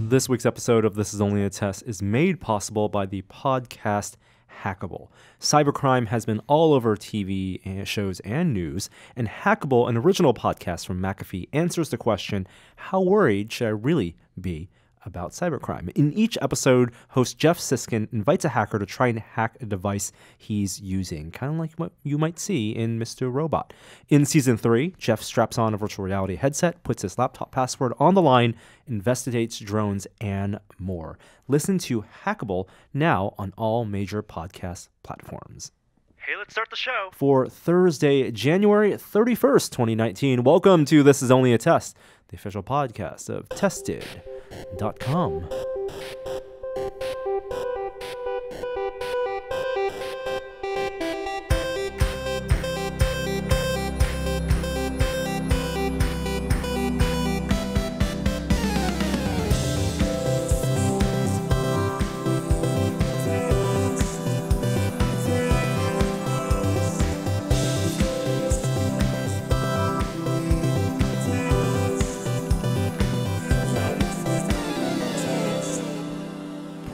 This week's episode of This Is Only a Test is made possible by the podcast Hackable. Cybercrime has been all over TV and shows and news, and Hackable, an original podcast from McAfee, answers the question, how worried should I really be about cybercrime? In each episode, host Jeff Siskin invites a hacker to try and hack a device he's using, kind of like what you might see in Mr. Robot. In Season 3, Jeff straps on a virtual reality headset, puts his laptop password on the line, investigates drones, and more. Listen to Hackable now on all major podcast platforms. Hey, let's start the show. For Thursday, January 31st, 2019, welcome to This Is Only a Test, the official podcast of Tested.com.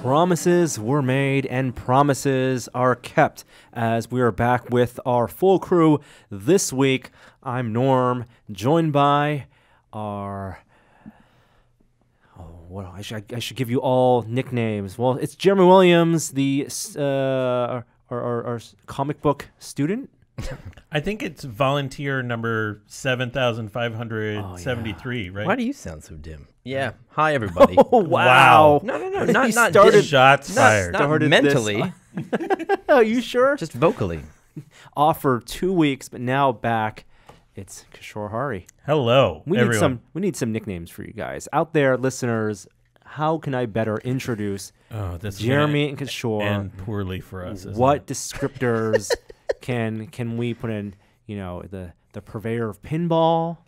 Promises were made and promises are kept as we are back with our full crew this week. I'm Norm, joined by our... I should give you all nicknames. Well, it's Jeremy Williams, the our comic book student. I think it's volunteer number 7,573, right? Why do you sound so dim? Yeah. Hi, everybody. Oh, wow. No. Not started- dim. Shots fired. Not mentally. Are you sure? Just vocally. Off for 2 weeks, but now back. It's Kishore Hari. Hello, We everyone. need some nicknames for you guys out there, listeners. How can I better introduce This is Jeremy gonna and Kishore? end poorly for us. isn't What it? descriptors can we put in? You know, the purveyor of pinball,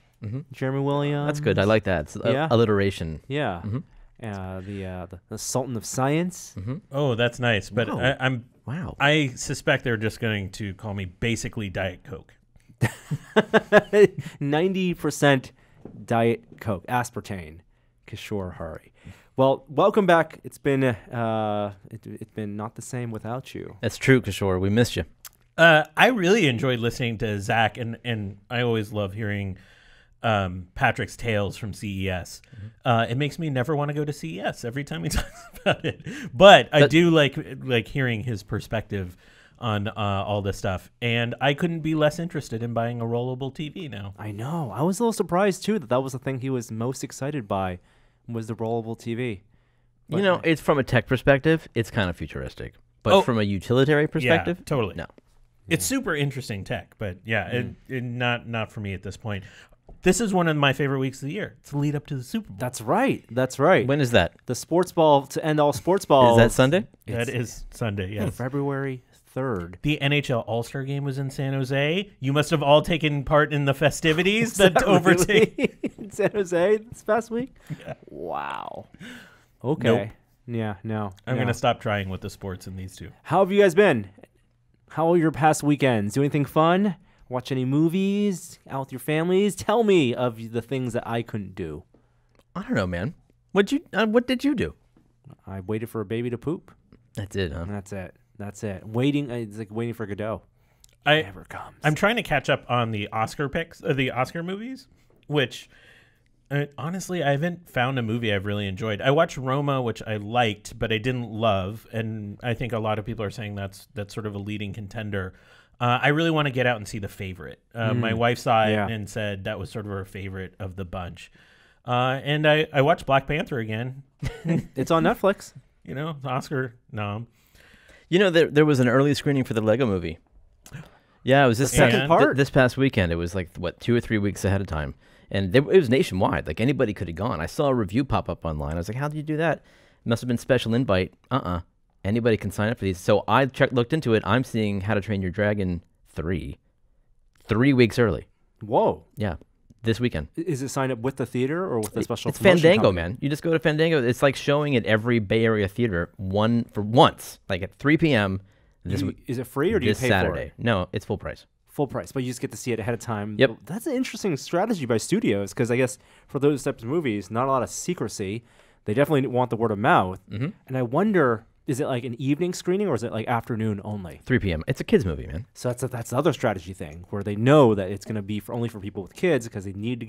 Jeremy Williams. That's good. I like that. It's Yeah. alliteration. Yeah. The Sultan of Science. Oh, that's nice. But Wow. Wow. I suspect they're just going to call me basically Diet Coke. 90% Diet Coke, aspartame, Kishore Hari. Well, welcome back. It's been it's been not the same without you. That's true, Kishore. We missed you. I really enjoyed listening to Zach, and I always love hearing Patrick's tales from CES. It makes me never want to go to CES every time he talks about it. But I do like hearing his perspective on all this stuff, and I couldn't be less interested in buying a rollable TV now. I know. I was a little surprised too that was the thing he was most excited by, was the rollable TV. But You know, it's from a tech perspective, it's kind of futuristic. But from a utilitarian perspective, yeah, totally. no. It's super interesting tech, but yeah, not for me at this point. This is one of my favorite weeks of the year. It's the lead up to the Super Bowl. That's right. That's right. When is that? The sports ball to end all sports balls. Is that Sunday? That is Sunday, yes. February 3rd. The NHL All-Star Game was in San Jose. You must have all taken part in the festivities that overtake. Really? In San Jose this past week? Yeah. Wow. Okay. Nope. Yeah, no. I'm going to stop trying with the sports in these two. How have you guys been? How are your past weekends? Do anything fun? Watch any movies? Out with your families? Tell me of the things that I couldn't do. I don't know, man. What did you do? I waited for a baby to poop. That's it, huh? And that's it. That's it. Waiting. It's like waiting for Godot. It never comes. I'm trying to catch up on the Oscar picks, the Oscar movies, which honestly, I haven't found a movie I've really enjoyed. I watched Roma, which I liked, but I didn't love, and I think a lot of people are saying that's sort of a leading contender. I really want to get out and see The Favorite. My wife saw it and said that was sort of her favorite of the bunch. And I watched Black Panther again. It's on Netflix. You know, Oscar nom. You know, there was an early screening for the Lego movie. Yeah, it was this second part? This past weekend. It was like, 2 or 3 weeks ahead of time. And it was nationwide. Like, anybody could have gone. I saw a review pop up online. I was like, how did you do that? Must have been special invite. Anybody can sign up for these. So I looked into it. I'm seeing How to Train Your Dragon 3 weeks early. Whoa. Yeah, this weekend. Is it signed up with the theater or with the special It's promotion Fandango, company? man. You just go to Fandango. It's like showing at every Bay Area theater for once, like at 3 p.m. Is it free or do you this pay Saturday. for it? No, it's full price. Full price, but you just get to see it ahead of time. Yep. Well, that's an interesting strategy by studios because I guess for those types of movies, not a lot of secrecy. They definitely want the word of mouth. Mm-hmm. And I wonder, is it like an evening screening or is it like afternoon only? 3 p.m. It's a kids movie, man. So that's the other strategy thing where they know that it's going to be only for people with kids because they need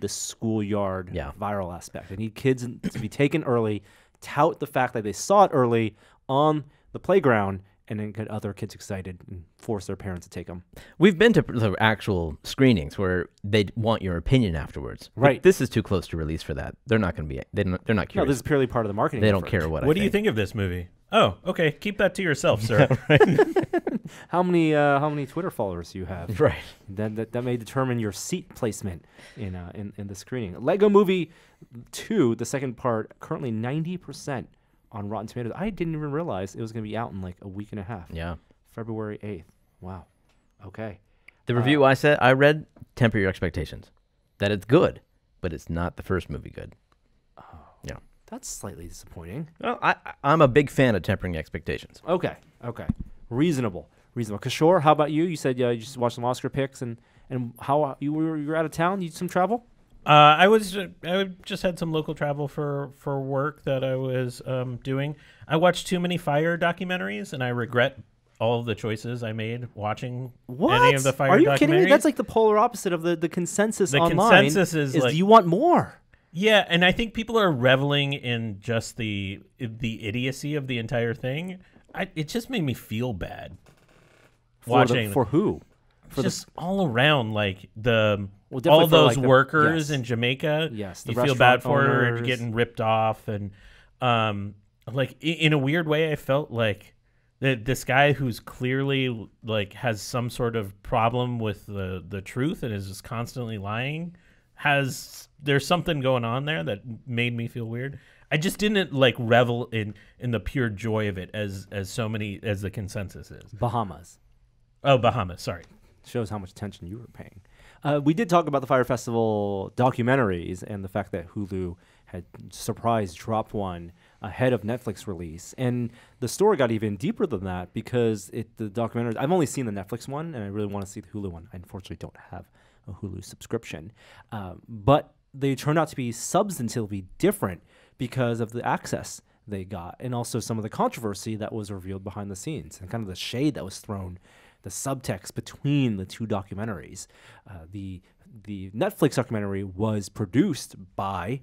the schoolyard viral aspect. They need kids to be taken early, tout the fact that they saw it early on the playground, and then get other kids excited and force their parents to take them. We've been to the actual screenings where they want your opinion afterwards. Right. But this is too close to release for that. They're not going to be. They're not curious. No, this is purely part of the marketing. They don't effort. care what. What do you think of this movie? Oh, okay. Keep that to yourself, sir. How many Twitter followers you have? Right. That may determine your seat placement in the screening. Lego Movie 2, the second part, currently 90% on Rotten Tomatoes. I didn't even realize it was going to be out in like a week and a half. Yeah. February 8th. Wow. Okay. The review I read, temper your expectations. That it's good, but it's not the first movie good. Oh. Yeah. That's slightly disappointing. Well, I'm a big fan of tempering expectations. Okay. Reasonable. Kishore, how about you? You said you just watched some Oscar picks, and how you were out of town? You did some travel? I just had some local travel for work that I was doing. I watched too many fire documentaries, and I regret all of the choices I made watching any of the fire documentaries. Are you kidding me? That's like the polar opposite of the consensus online. The consensus is like, do you want more? Yeah, and I think people are reveling in just the idiocy of the entire thing. It just made me feel bad watching. For who? For just all around, like definitely all for, those like, workers in Jamaica. Yes, you feel bad for her and getting ripped off, and like in a weird way, I felt like this guy who's clearly like has some sort of problem with the truth and is just constantly lying. There's something going on there that made me feel weird. I just didn't like revel in the pure joy of it as the consensus is. Bahamas. Oh, Bahamas. Sorry. Shows how much attention you were paying. We did talk about the Fire Festival documentaries and the fact that Hulu had surprise dropped one ahead of Netflix release. And the story got even deeper than that because the documentary, I've only seen the Netflix one and I really want to see the Hulu one. I unfortunately don't have a Hulu subscription. But they turned out to be substantively different because of the access they got and also some of the controversy that was revealed behind the scenes and kind of the shade that was thrown, the subtext between the two documentaries. The Netflix documentary was produced by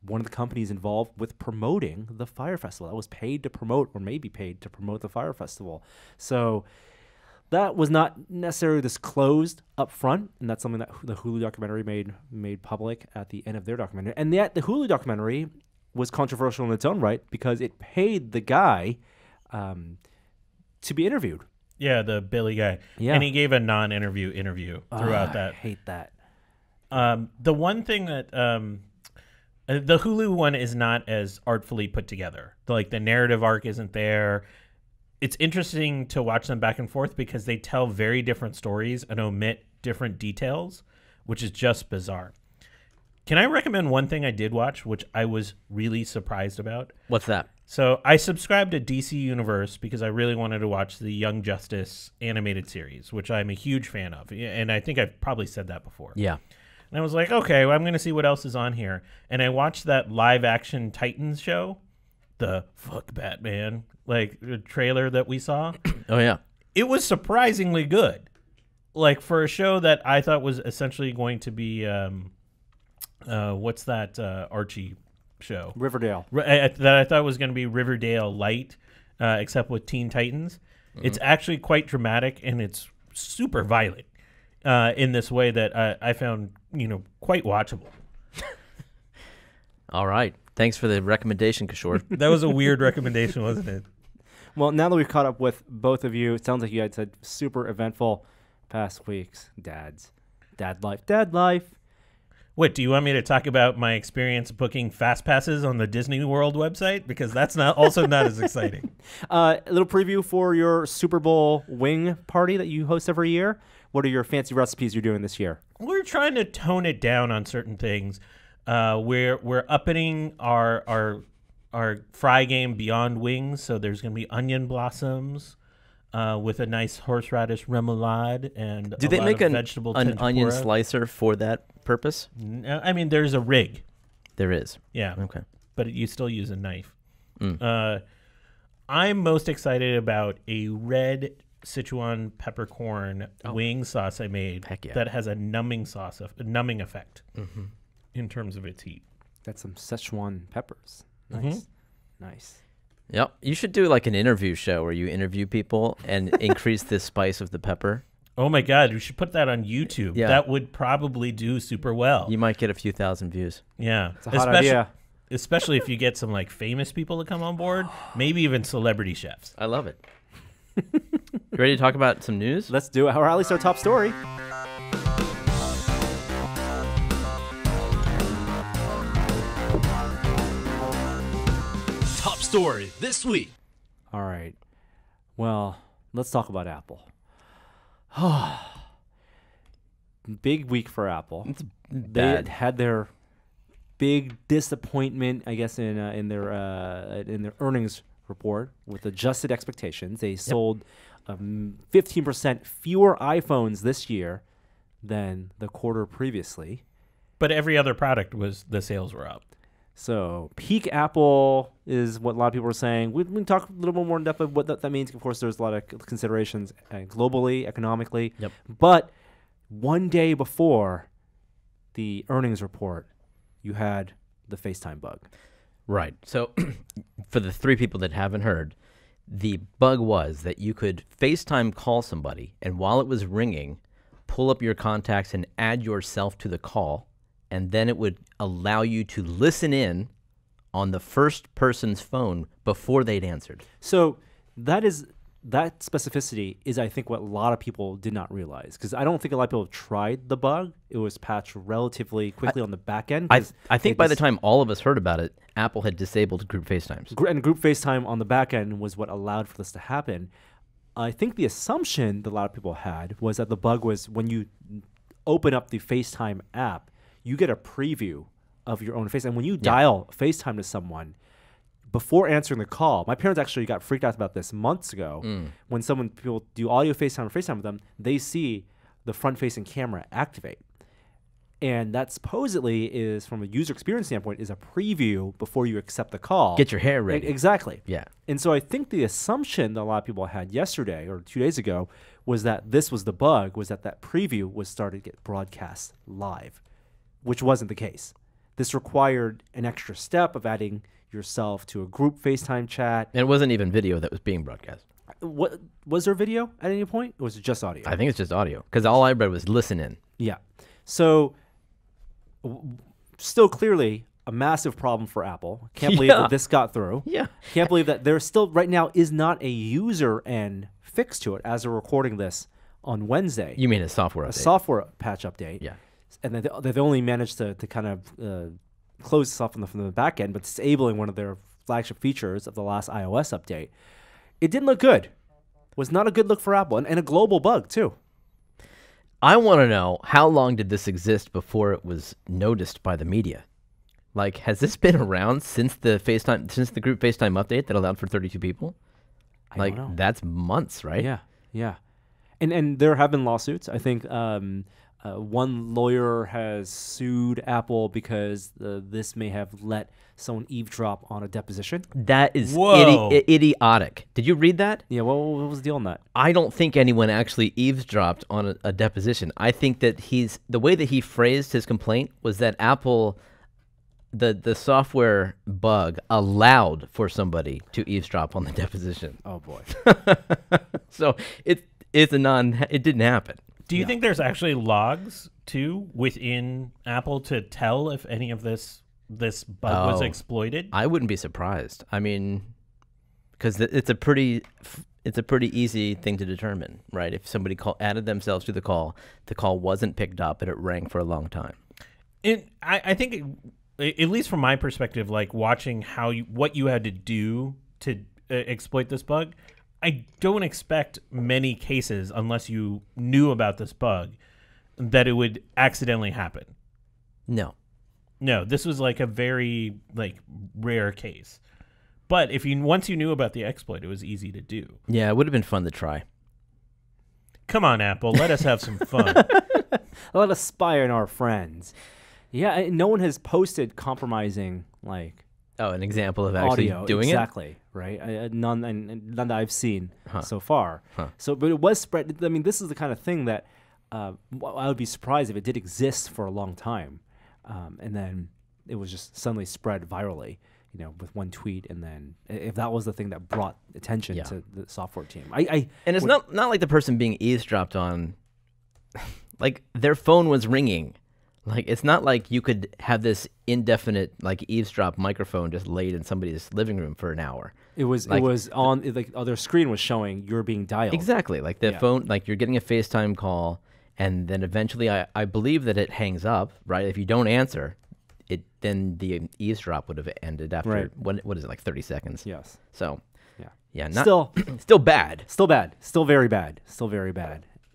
one of the companies involved with promoting the Fire Festival that was paid to promote or maybe paid to promote the Fire Festival. So that was not necessarily disclosed up front, and that's something that the Hulu documentary made public at the end of their documentary. And yet the Hulu documentary was controversial in its own right because it paid the guy to be interviewed. Yeah, the Billy guy. Yeah. And he gave a non-interview interview throughout that. I hate that. The one thing that the Hulu one is not as artfully put together. Like the narrative arc isn't there. It's interesting to watch them back and forth because they tell very different stories and omit different details, which is just bizarre. Can I recommend one thing I did watch, which I was really surprised about? What's that? So I subscribed to DC Universe because I really wanted to watch the Young Justice animated series, which I'm a huge fan of. And I think I've probably said that before. Yeah. And I was like, okay, well, I'm going to see what else is on here. And I watched that live action Titans show, the Fuck Batman, like the trailer that we saw. Oh, yeah. It was surprisingly good. Like for a show that I thought was essentially going to be, what's that Archie show? Riverdale. That I thought was going to be Riverdale light, except with Teen Titans. Mm-hmm. It's actually quite dramatic and it's super violent in this way that I found, quite watchable. All right. Thanks for the recommendation, Kishore. That was a weird recommendation, wasn't it? Well, now that we've caught up with both of you, it sounds like you guys had super eventful past weeks. Dad life. What, do you want me to talk about my experience booking fast passes on the Disney World website? Because that's also not as exciting. A little preview for your Super Bowl wing party that you host every year. What are your fancy recipes you're doing this year? We're trying to tone it down on certain things. We're upping our fry game beyond wings, so there's going to be onion blossoms with a nice horseradish remoulade and Do they make an vegetable onion tempura. slicer for that purpose? I mean, there's a rig. There is. Yeah. Okay. But you still use a knife. I'm most excited about a red Sichuan peppercorn wing sauce I made Heck yeah. that has a numbing effect in terms of its heat. That's some Szechuan peppers. Nice. Nice. Yep. You should do like an interview show where you interview people and increase the spice of the pepper. Oh my God, we should put that on YouTube. Yeah. That would probably do super well. You might get a few thousand views. Yeah. It's a hot idea. Especially if you get some like famous people to come on board, maybe even celebrity chefs. I love it. You ready to talk about some news? Let's do it. Or at least our top story. Top story this week. All right. Well, let's talk about Apple. Big week for Apple. It's They bad. had their big disappointment, I guess, in their earnings report with adjusted expectations. They sold 15% fewer iPhones this year than the quarter previously. But every other product the sales were up. So peak Apple is what a lot of people are saying. We can talk a little bit more in depth of what that means. Of course, there's a lot of considerations globally, economically. Yep. But one day before the earnings report, you had the FaceTime bug. Right. So for the three people that haven't heard, the bug was that you could FaceTime call somebody, and while it was ringing, pull up your contacts and add yourself to the call, and then it would allow you to listen in on the first person's phone before they'd answered. So that specificity is, I think, what a lot of people did not realize, because I don't think a lot of people have tried the bug. It was patched relatively quickly on the back end. I think by the time all of us heard about it, Apple had disabled group FaceTimes. And group FaceTime on the back end was what allowed for this to happen. I think the assumption that a lot of people had was that the bug was when you open up the FaceTime app, you get a preview of your own face. And when you dial FaceTime to someone, before answering the call, my parents actually got freaked out about this months ago. When people do audio FaceTime or FaceTime with them, they see the front-facing camera activate. And that supposedly is, from a user experience standpoint, is a preview before you accept the call. Get your hair ready. Exactly. Yeah. And so I think the assumption that a lot of people had yesterday or 2 days ago was that this was the bug, was that preview was started to get broadcast live, which wasn't the case. This required an extra step of adding yourself to a group FaceTime chat. And it wasn't even video that was being broadcast. What was there video at any point? Or was it just audio? I think it's just audio, because all I read was listen in. Yeah. So still clearly a massive problem for Apple. Can't believe that this got through. Yeah. Can't believe that there still right now is not a user end fix to it as we're recording this on Wednesday. You mean a software update? A software patch update. Yeah. And they've only managed to kind of close this off from the back end, but disabling one of their flagship features of the last iOS update. It didn't look good. Was not a good look for Apple, and a global bug too. I want to know, how long did this exist before it was noticed by the media? Like, has this been around since the group FaceTime update that allowed for 32 people? I don't know. That's months, right? Yeah. And there have been lawsuits. I think one lawyer has sued Apple because this may have let someone eavesdrop on a deposition. That is Whoa. idiotic. Did you read that? Yeah, what was the deal on that? I don't think anyone actually eavesdropped on a deposition. I think that the way that he phrased his complaint was that Apple, the software bug allowed for somebody to eavesdrop on the deposition. Oh boy. So it didn't happen. Do you think there's actually logs too within Apple to tell if any of this bug was exploited? I wouldn't be surprised. I mean, because it's a pretty easy thing to determine, right? If somebody added themselves to the call wasn't picked up and it rang for a long time. I think, at least from my perspective, like watching what you had to do to exploit this bug, I don't expect many cases, unless you knew about this bug, that it would accidentally happen. No, this was like a very rare case. But once you knew about the exploit, it was easy to do. Yeah, it would have been fun to try. Come on, Apple, let us have some fun. Let us spy on our friends. Yeah, no one has posted compromising like Oh, an example of actually audio doing exactly, right? None, and none that I've seen so far. Huh. So, but it was spread. I mean, this is the kind of thing that I would be surprised if it did exist for a long time, and then it was just suddenly spread virally. With one tweet, and then if that was the thing that brought attention to the software team, and it's not like the person being eavesdropped on, like their phone was ringing. Like it's not like you could have this indefinite like eavesdrop microphone just laid in somebody's living room for an hour. It was on like their screen was showing you're being dialed. Exactly, like the phone, like you're getting a FaceTime call, and then eventually I believe that it hangs up. Right, if you don't answer. Then the eavesdrop would have ended after what is it, like 30 seconds? Yes. So yeah, still bad, still very bad,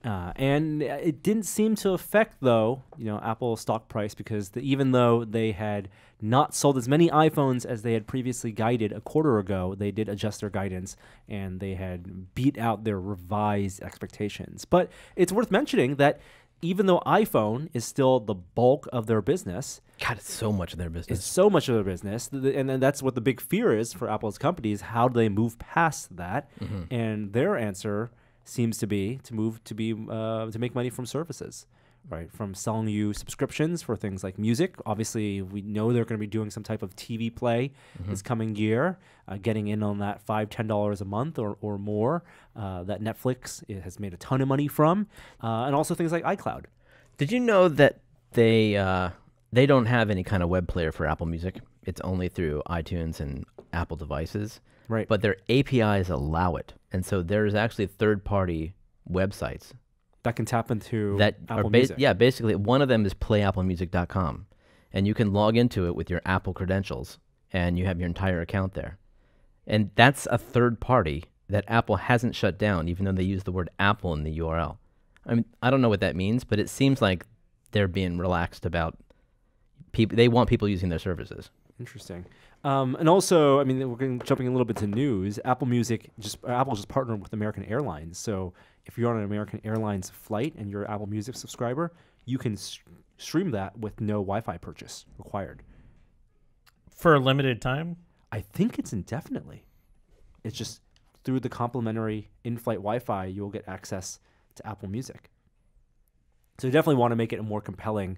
and it didn't seem to affect though Apple's stock price because even though they had not sold as many iPhones as they had previously guided a quarter ago, they did adjust their guidance and they had beat out their revised expectations. But it's worth mentioning that even though iPhone is still the bulk of their business, God, it's so much of their business. It's so much of their business, and that's what the big fear is for Apple's companies. How do they move past that? Mm-hmm. And their answer seems to be to make money from services, right? From selling you subscriptions for things like music. Obviously, we know they're going to be doing some type of TV play this coming year, getting in on that $5-10 a month or more that Netflix has made a ton of money from, and also things like iCloud. Did you know that they don't have any kind of web player for Apple Music? It's only through iTunes and Apple devices. Right. But their APIs allow it. And so there's actually third-party websites that can tap into that Apple Music. Yeah, basically one of them is playapplemusic.com. And you can log into it with your Apple credentials, and you have your entire account there. And that's a third party that Apple hasn't shut down, even though they use the word Apple in the URL. I mean, I don't know what that means, but it seems like they're being relaxed about people. They want people using their services. Interesting. And also, I mean, we're jumping a little bit to news. Apple just partnered with American Airlines. So if you're on an American Airlines flight and you're an Apple Music subscriber, you can stream that with no Wi-Fi purchase required. For a limited time? I think it's indefinitely. It's just through the complimentary in-flight Wi-Fi, you'll get access to Apple Music. So you definitely want to make it a more compelling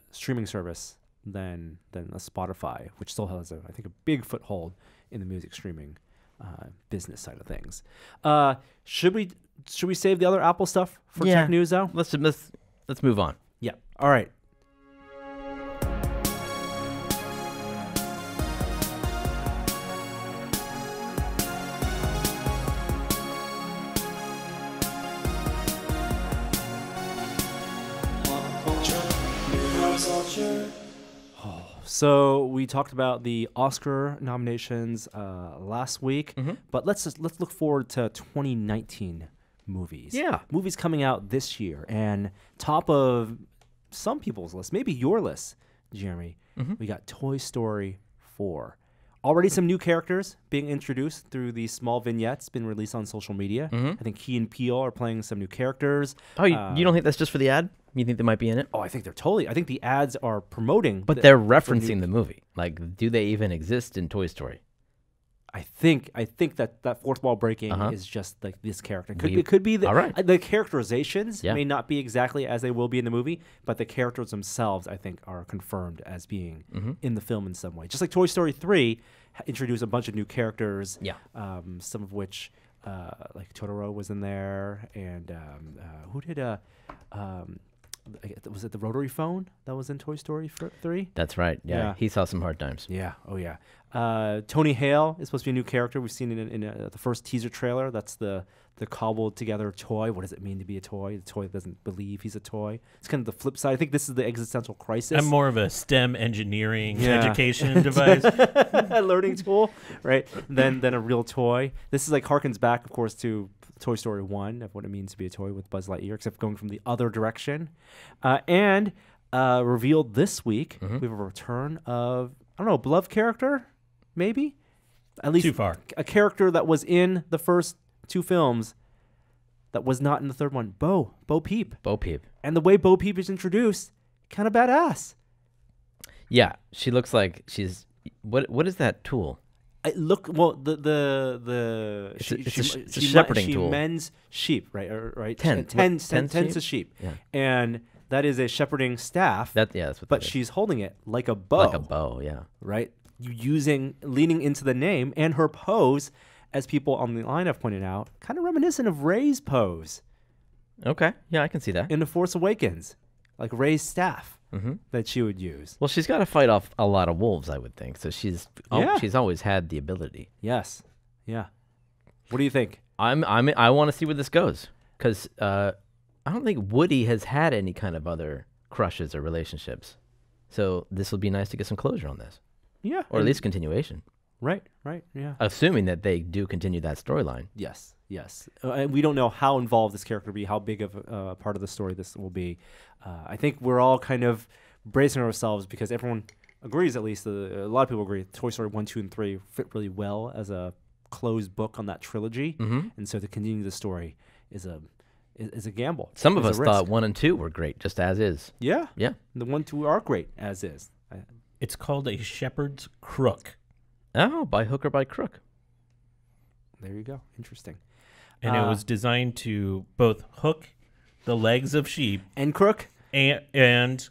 streaming service than a Spotify, which still has I think a big foothold in the music streaming business side of things. Should we save the other Apple stuff for tech news though? Let's move on. Yeah. All right. So we talked about the Oscar nominations last week, but let's look forward to 2019 movies. Yeah, movies coming out this year, and top of some people's list, maybe your list, Jeremy. We got Toy Story 4. Already some new characters being introduced through these small vignettes, been released on social media. I think Key and Peele are playing some new characters. Oh, you don't think that's just for the ad? You think they might be in it? Oh, I think they're totally. I think the ads are promoting. But they're referencing the movie. Like, do they even exist in Toy Story? I think that fourth wall breaking is just like this character. It could be the characterizations may not be exactly as they will be in the movie, but the characters themselves, I think, are confirmed as being in the film in some way. Just like Toy Story 3 introduced a bunch of new characters. Yeah. Some of which, like Totoro was in there, and who did was it the rotary phone that was in Toy Story 3? That's right. Yeah. He saw some hard times. Yeah. Oh, yeah. Tony Hale is supposed to be a new character. We've seen it in the first teaser trailer. That's the cobbled together toy. What does it mean to be a toy? The toy that doesn't believe he's a toy. It's kind of the flip side. I think this is the existential crisis. I'm more of a STEM engineering education device. A learning tool, right? Than a real toy. This is like harkens back, of course, to Toy Story 1 of what it means to be a toy with Buzz Lightyear, except going from the other direction. And revealed this week, we have a return of, I don't know, a beloved character, maybe? At least too far. A character that was in the first two films that was not in the third one. Bo Peep. Bo Peep. And the way Bo Peep is introduced, kind of badass. Yeah, she looks like she's what is that tool? It's a shepherding tool. She mends sheep, right? Tends Tends a sheep, Yeah. and that is a shepherding staff. That's what. but that is. she's holding it like a bow. Like a bow, yeah. Right? Leaning into the name and her pose, as people on the line have pointed out, kind of reminiscent of Rey's pose Okay, yeah, I can see that. in The Force Awakens, like Rey's staff Mm-hmm. that she would use. Well, she's got to fight off a lot of wolves, I would think. So she's always had the ability. Yes. Yeah. What do you think? I want to see where this goes because I don't think Woody has had any kind of other crushes or relationships. So this will be nice to get some closure on this, Yeah. or at least continuation. Right. Yeah. Assuming that they do continue that storyline. Yes. And we don't know how involved this character will be, how big of a part of the story this will be. I think we're all kind of bracing ourselves because everyone agrees, at least a lot of people agree, Toy Story 1, 2, and 3 fit really well as a closed book on that trilogy. Mm-hmm. And so to continue the story is a gamble. Some of Is us a risk. thought 1 and 2 were great, just as is. Yeah. Yeah. The 1, 2 are great as is. It's called a shepherd's crook. Oh, by hook or by crook. There you go. Interesting. And it was designed to both hook the legs of sheep And crook. and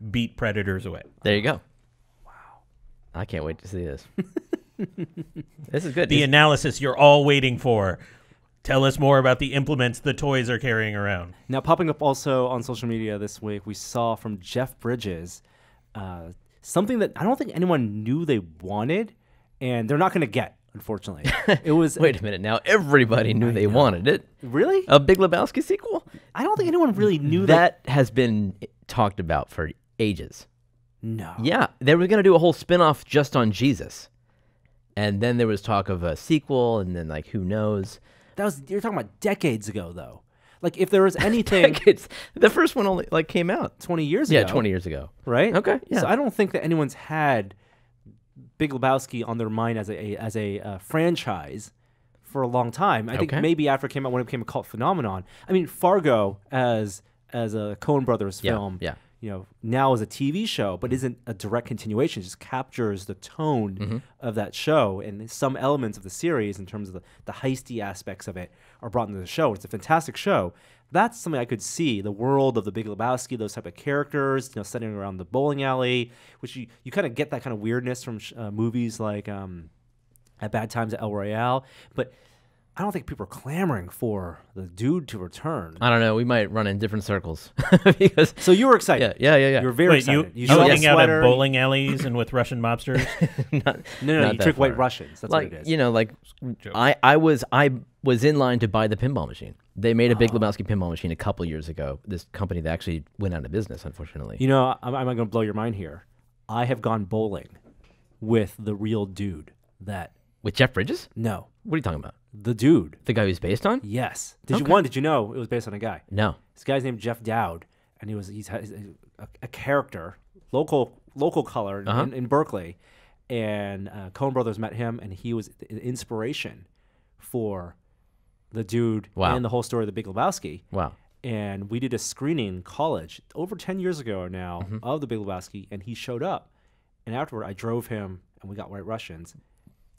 beat predators away. There you go. Wow. I can't wait to see this. This is good. The analysis you're all waiting for. Tell us more about the implements the toys are carrying around. Now, popping up also on social media this week, we saw from Jeff Bridges something that I don't think anyone knew they wanted, and they're not going to get, unfortunately. It was Wait a minute. Now everybody knew they wanted it. Really? A Big Lebowski sequel? I don't think anyone really knew That has been talked about for ages. No. Yeah, they were going to do a whole spin-off just on Jesus. And then there was talk of a sequel, and then, like, who knows? You're talking about decades ago, though. Like, if there was anything The first one only, like, came out. 20 years ago. Yeah, 20 years ago. Right? Okay, yeah. So I don't think that anyone's had Big Lebowski on their mind as a franchise for a long time. I think Okay. maybe after it came out, when it became a cult phenomenon. I mean, Fargo as a Coen Brothers film, yeah. Now is a TV show, but isn't a direct continuation. It just captures the tone of that show, and some elements of the series in terms of the heisty aspects of it are brought into the show. It's a fantastic show. That's something I could see, the world of the Big Lebowski, those type of characters, setting around the bowling alley, which you kind of get that kind of weirdness from movies like At Bad Times at El Royale. But I don't think people are clamoring for the dude to return. I don't know. We might run in different circles. because So you were excited. Yeah. You were very Wait, excited. you showed hung a out sweater. at bowling alleys and with Russian mobsters? No, Not you that took White far. Russians. That's like, what it is. Joke. I was in line to buy the pinball machine. They made a Big Lebowski pinball machine a couple years ago. This company that actually went out of business, unfortunately. I'm going to blow your mind here. I have gone bowling with the real dude that... With Jeff Bridges? No. What are you talking about? The dude. The guy who's based on? Yes. Did Okay. you know it was based on a guy? No. This guy's named Jeff Dowd, and he's a character, local color in Berkeley, and Coen Brothers met him, and he was the inspiration for the dude Wow. and the whole story of the Big Lebowski. Wow. And we did a screening in college over 10 years ago now of the Big Lebowski, and he showed up. And afterward, I drove him, and we got White Russians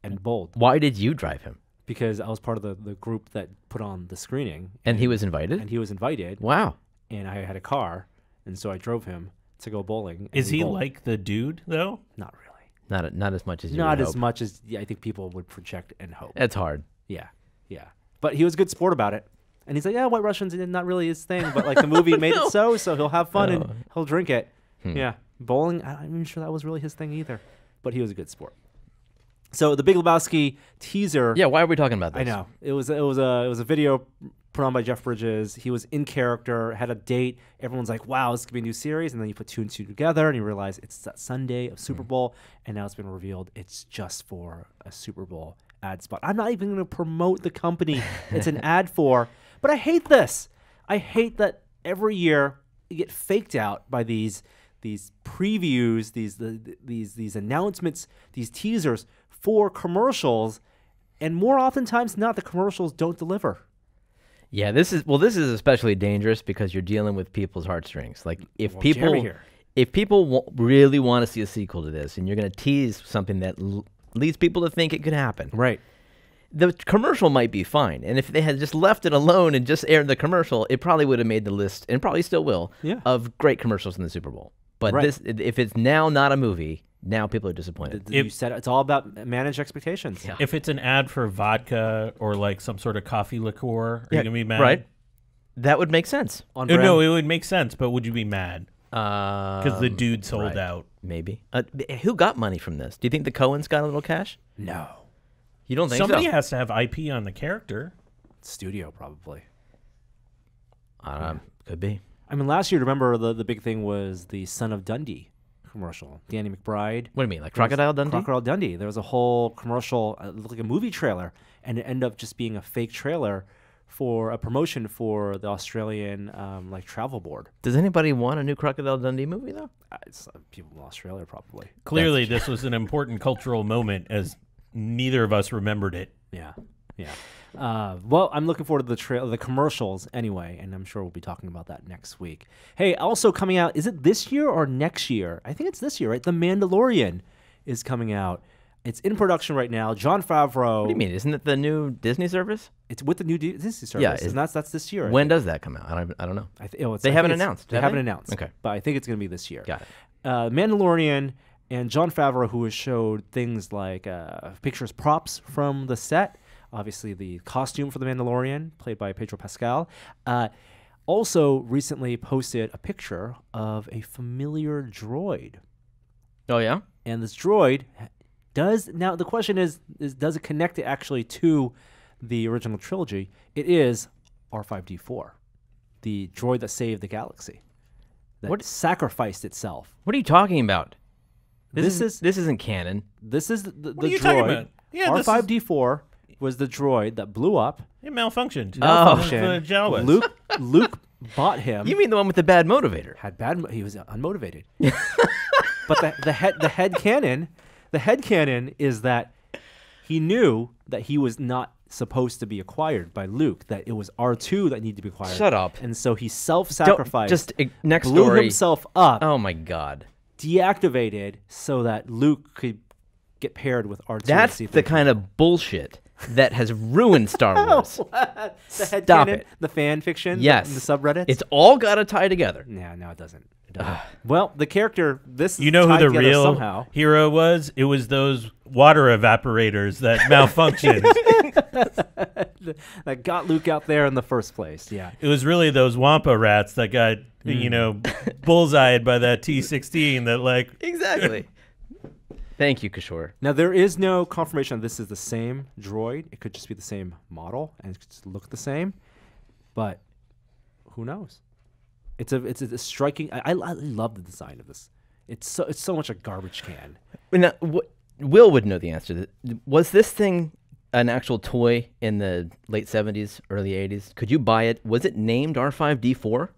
and bowled Why did you drive him? because I was part of the group that put on the screening. And he was invited? And he was invited, Wow. and I had a car, and so I drove him to go bowling. and Is we he bowled. like the dude, though? Not really. Not as much as you Not would as hope. much as I think people would project and hope. It's hard. Yeah. But he was a good sport about it. And he's like, yeah, White Russians, not really his thing, but like the movie made it so he'll have fun and he'll drink it. Yeah. Bowling, I'm not even sure that was really his thing either. But he was a good sport. So the Big Lebowski teaser. Yeah, why are we talking about this? I know. It was a video put on by Jeff Bridges. He was in character, had a date. Everyone's like, wow, this could be a new series. And then you put 2 and 2 together and you realize it's that Sunday of Super Bowl. And now it's been revealed it's just for a Super Bowl ad spot. I'm not even going to promote the company it's an ad for. But I hate this. I hate that every year you get faked out by these previews, these announcements, these teasers for commercials, and more oftentimes than not, the commercials don't deliver. Yeah, this is especially dangerous because you're dealing with people's heartstrings. Like if Well, Jeremy people here. if people really want to see a sequel to this, and you're going to tease something that leads people to think it could happen, Right. the commercial might be fine. And if they had just left it alone and just aired the commercial, it probably would have made the list, and probably still will, of great commercials in the Super Bowl. But this, if it's now not a movie, now people are disappointed. You said it's all about managed expectations. Yeah. If it's an ad for vodka or like some sort of coffee liqueur, are you gonna be mad? Right. That would make sense. On No, brand. it would make sense, but would you be mad? Because the dude sold out. Maybe. Who got money from this? Do you think the Coens got a little cash? No. You don't think Somebody so? has to have IP on the character. Studio, probably. Could be. I mean, last year, remember the big thing was the Son of Dundee commercial. Danny McBride. What do you mean, like Crocodile Dundee? Crocodile Dundee. There was a whole commercial, looked like a movie trailer, and it ended up just being a fake trailer for a promotion for the Australian like travel board. Does anybody want a new Crocodile Dundee movie, though? It's people in Australia probably. Clearly, this was an important cultural moment, as neither of us remembered it. Yeah, yeah. Well, I'm looking forward to the commercials anyway, and I'm sure we'll be talking about that next week. Hey, also coming out, is it this year or next year? I think it's this year, right? The Mandalorian is coming out. It's in production right now. Jon Favreau. What do you mean? Isn't it the new Disney service? It's with the new Disney service. Yeah, and that's this year. When does that come out? I don't know. They haven't announced. They have haven't they? announced. Okay. But I think it's going to be this year. Got it. Mandalorian and Jon Favreau, who has showed things like pictures, props from the set. Obviously, the costume for the Mandalorian, played by Pedro Pascal. Also recently posted a picture of a familiar droid. Oh, yeah? And this droid now the question is does it connect it actually to the original trilogy? It is R5D4, the droid that saved the galaxy, that sacrificed itself. What are you talking about? This isn't canon. This is the What are you droid. talking about? Yeah, R5D4 was the droid that blew up. It malfunctioned. Malfunctioned. The Jawas. Luke bought him. You mean the one with the bad motivator? He was unmotivated. But the head canon is that he knew that he was not supposed to be acquired by Luke, that it was R2 that needed to be acquired. Shut up. And so he self-sacrificed. Next blew story. himself up. Oh my God. Deactivated so that Luke could get paired with R2. That's the kind of bullshit that has ruined Star Wars. the head Stop canon, it. the fan fiction, Yes. the subreddits. It's all got to tie together. No, it doesn't. Well, the character, this You know tied who the together real somehow. hero was? It was those water evaporators that malfunctioned. That got Luke out there in the first place. Yeah. It was really those Wampa rats that got, bullseyed by that T-16 that like... Exactly. Thank you, Kishore. Now, there is no confirmation that this is the same droid. It could just be the same model and it could just look the same. But who knows? It's a striking... I love the design of this. It's so much a garbage can. Now, Will would know the answer to this. Was this thing an actual toy in the late 70s, early 80s? Could you buy it? Was it named R5D4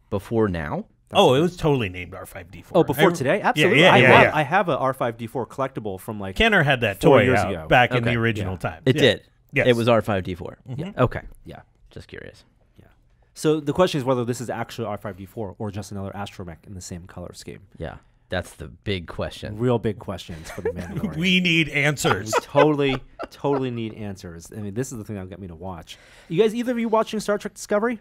before now? Oh, it was totally named R5D4. Oh, before today? Absolutely. Yeah. I have a R5D4 collectible from like Kenner had that 4 toy years out ago. back in Okay. the original time. It did. Yes. It was R5D4. Yeah. Okay. Yeah. Just curious. Yeah. So the question is whether this is actually R5D4 or just another astromech in the same color scheme. Yeah. That's the big question. Real big questions for the Mandalorian. We need answers. We totally need answers. I mean, this is the thing that'll get me to watch. You guys, either of you watching Star Trek Discovery?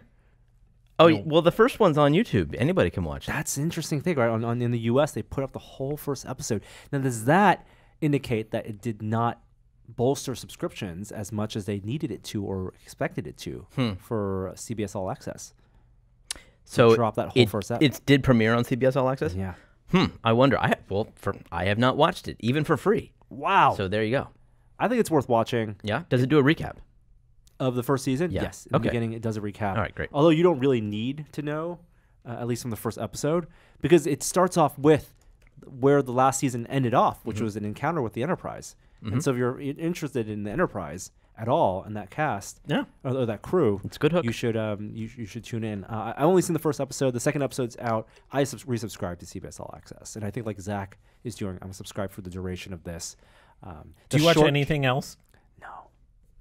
Oh, well, the first one's on YouTube. Anybody can watch it. That's an interesting thing, right? In the U.S., they put up the whole first episode. Now, does that indicate that it did not bolster subscriptions as much as they needed it to or expected it to for CBS All Access? So drop that whole first episode. It did premiere on CBS All Access? Yeah. I wonder. I have not watched it, even for free. Wow. So there you go. I think it's worth watching. Yeah? Does it do a recap? Of the first season? Yeah. Yes. In the beginning, it does a recap. All right, great. Although you don't really need to know, at least from the first episode, because it starts off with where the last season ended off, which was an encounter with the Enterprise. And so if you're interested in the Enterprise at all and that cast, or that crew, it's a good hook. You should you should tune in. I've only seen the first episode. The second episode's out. I resubscribed to CBS All Access, and I think like Zach is doing. I'm subscribed for the duration of this. Do you watch anything else? No.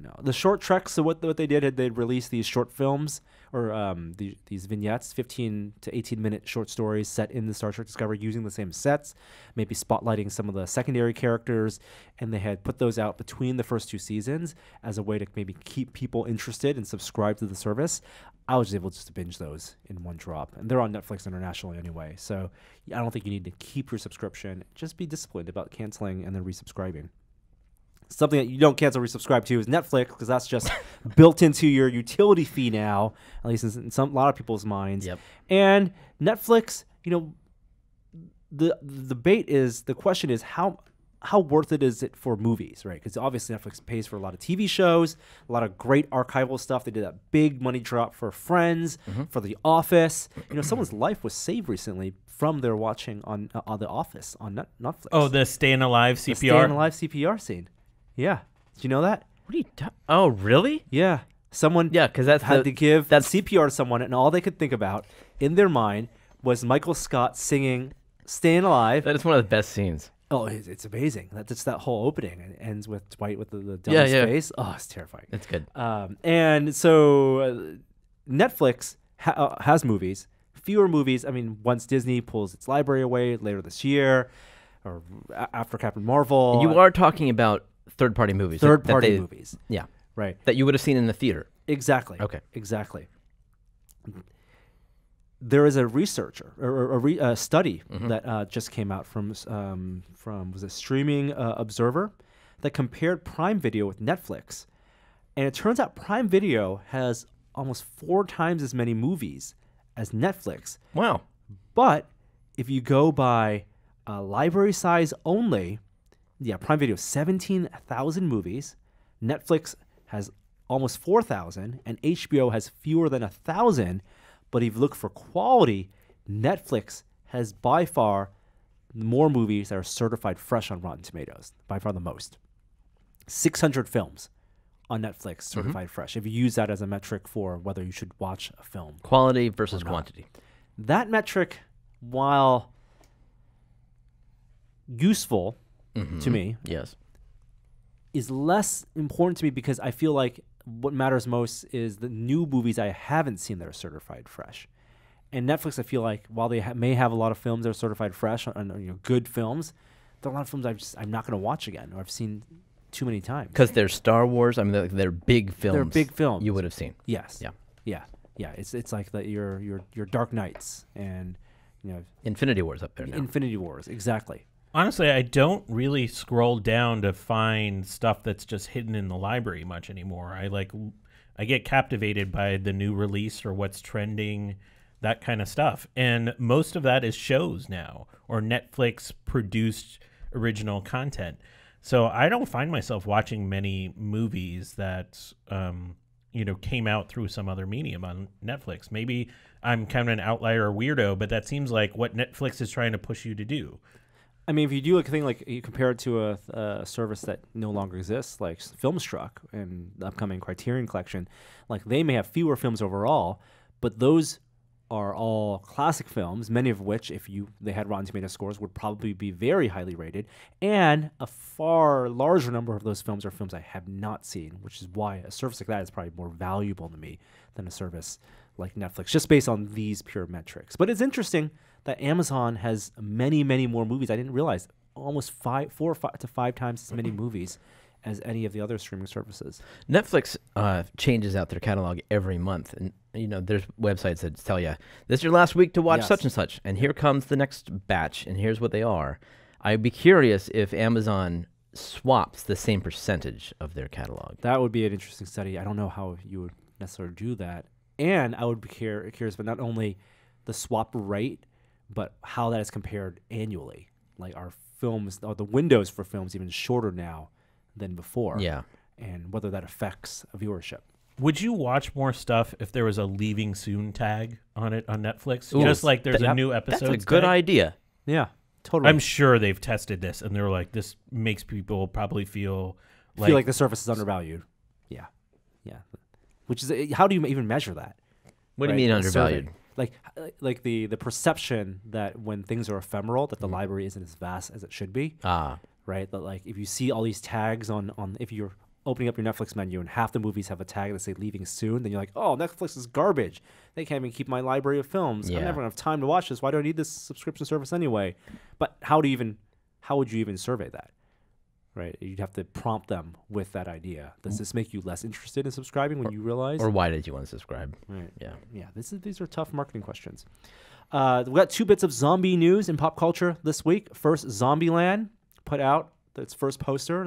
No, the short treks. So what they did, they released these short films or these vignettes, 15 to 18-minute short stories set in the Star Trek Discovery using the same sets, maybe spotlighting some of the secondary characters, and they had put those out between the first 2 seasons as a way to maybe keep people interested and subscribe to the service. I was able just to binge those in one drop, and they're on Netflix internationally anyway. So I don't think you need to keep your subscription. Just be disciplined about canceling and then resubscribing. Something that you don't cancel or resubscribe to is Netflix, because that's just built into your utility fee now, at least in a lot of people's minds. Yep. And Netflix, the question is how worth it is it for movies, right? Because obviously Netflix pays for a lot of TV shows, a lot of great archival stuff. They did that big money drop for Friends, for The Office. Someone's life was saved recently from their watching on The Office on Netflix. Oh, the Staying Alive CPR. The Staying Alive CPR scene. Yeah. Did you know that? What are you Oh, really? Yeah. Someone because that's had to give CPR to someone, and all they could think about in their mind was Michael Scott singing Staying Alive. That is one of the best scenes. Oh, it's amazing. That's that whole opening. And it ends with Dwight with the devil's face. Oh, it's terrifying. It's good. And so Netflix has movies, fewer movies. I mean, once Disney pulls its library away later this year or after Captain Marvel. And you are talking about third-party movies. Third-party movies. Yeah. Right. That you would have seen in the theater. Exactly. Okay. Exactly. There is a researcher or a study that just came out from was it Streaming Observer that compared Prime Video with Netflix, and it turns out Prime Video has almost 4 times as many movies as Netflix. Wow! But if you go by library size only, Prime Video has 17,000 movies, Netflix has almost 4,000, and HBO has fewer than 1,000. But if you look for quality, Netflix has by far more movies that are certified fresh on Rotten Tomatoes, by far the most. 600 films on Netflix certified fresh, if you use that as a metric for whether you should watch a film. Quality versus quantity. That metric, while useful to me, yes, is less important to me because I feel like what matters most is the new movies I haven't seen that are certified fresh. And Netflix, I feel like, while they may have a lot of films that are certified fresh, and good films, there are a lot of films I'm not going to watch again, or I've seen too many times. Because they're Star Wars. I mean, they're big films. They're big films. You would have seen. Yes. Yeah. It's like your Dark Knights and Infinity War's up there now. Infinity Wars, exactly. Honestly, I don't really scroll down to find stuff that's just hidden in the library much anymore. I get captivated by the new release or what's trending, that kind of stuff. And most of that is shows now or Netflix produced original content. So I don't find myself watching many movies that came out through some other medium on Netflix. Maybe I'm kind of an outlier or weirdo, but that seems like what Netflix is trying to push you to do. I mean, if you do a thing like you compare it to a service that no longer exists, like Filmstruck and the upcoming Criterion Collection, like they may have fewer films overall, but those are all classic films, many of which, if they had Rotten Tomato scores, would probably be very highly rated, and a far larger number of those films are films I have not seen, which is why a service like that is probably more valuable to me than a service like Netflix, just based on these pure metrics. But it's interesting that Amazon has many, many more movies. I didn't realize almost 4 to 5 times as many movies as any of the other streaming services. Netflix changes out their catalog every month, and there's websites that tell you this is your last week to watch such and such, and here comes the next batch, and here's what they are. I'd be curious if Amazon swaps the same percentage of their catalog. That would be an interesting study. I don't know how you would necessarily do that, and I would be curious, but not only the swap rate, but how that is compared annually. Like, are films, or the windows for films even shorter now than before? Yeah. And whether that affects viewership. Would you watch more stuff if there was a leaving soon tag on it on Netflix? Ooh, just like there's a new episode. That's a good idea. Yeah, totally. I'm sure they've tested this, and they're like, this makes people probably feel like the service is undervalued. Yeah. Which is, how do you even measure that? What do you mean undervalued? Like the perception that when things are ephemeral, that the library isn't as vast as it should be. Ah. Right? That like if you see all these tags on if you're opening up your Netflix menu and half the movies have a tag that say leaving soon, then you're like, oh, Netflix is garbage. They can't even keep my library of films. Yeah. I'm never gonna have time to watch this. Why do I need this subscription service anyway? But how would you even survey that? Right? You'd have to prompt them with that idea. Does this make you less interested in subscribing when you realize? Or why did you want to subscribe? Right. Yeah. Yeah. These are tough marketing questions. We got 2 bits of zombie news in pop culture this week. First, Zombieland put out its first poster.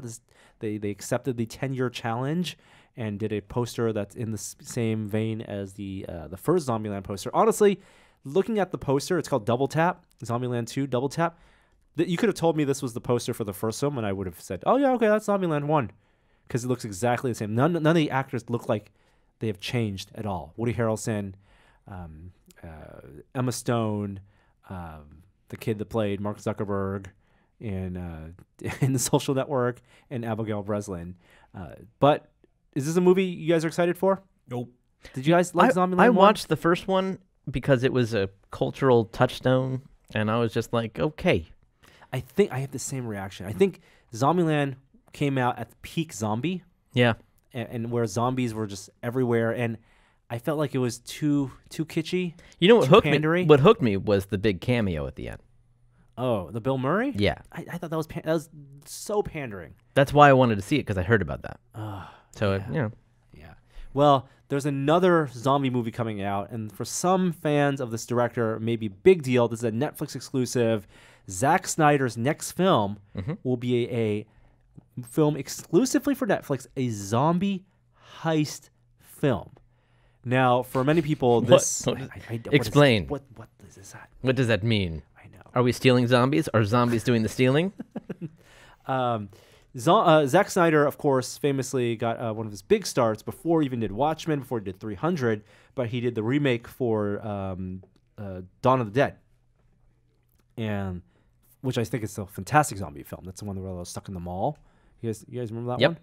They accepted the 10-year challenge and did a poster that's in the same vein as the first Zombieland poster. Honestly, looking at the poster, it's called Double Tap, Zombieland 2 Double Tap. You could have told me this was the poster for the first film, and I would have said, oh, yeah, okay, that's Zombieland 1, because it looks exactly the same. None of the actors look like they have changed at all. Woody Harrelson, Emma Stone, the kid that played Mark Zuckerberg in The Social Network, and Abigail Breslin. But is this a movie you guys are excited for? Nope. Did you guys like Zombieland 1? I watched the first one because it was a cultural touchstone, and I was just like, okay. I think I have the same reaction. I think Zombieland came out at the peak zombie. Yeah. And where zombies were just everywhere, and I felt like it was too kitschy. You know what too hooked pandery. me? What hooked me was the big cameo at the end. Oh, the Bill Murray? Yeah. I thought that was so pandering. That's why I wanted to see it, because I heard about that. So, yeah. Yeah. Well, there's another zombie movie coming out, and for some fans of this director, maybe big deal. This is a Netflix exclusive. Zack Snyder's next film will be a film exclusively for Netflix, a zombie heist film. Now, for many people, this... Explain. What is that? What does that mean? I know. Are we stealing zombies? Are zombies doing the stealing? Zack Snyder, of course, famously got one of his big starts before he even did Watchmen, before he did 300, but he did the remake for Dawn of the Dead, and which I think is a fantastic zombie film. That's the one where I was stuck in the mall. You guys remember that one?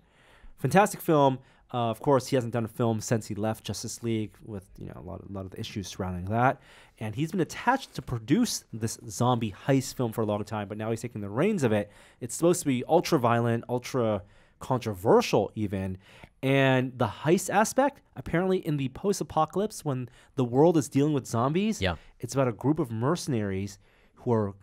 Fantastic film. Of course, he hasn't done a film since he left Justice League, with a lot of the issues surrounding that. And he's been attached to produce this zombie heist film for a long time, but now he's taking the reins of it. It's supposed to be ultra violent, ultra controversial even. And the heist aspect, apparently in the post-apocalypse, when the world is dealing with zombies, it's about a group of mercenaries who are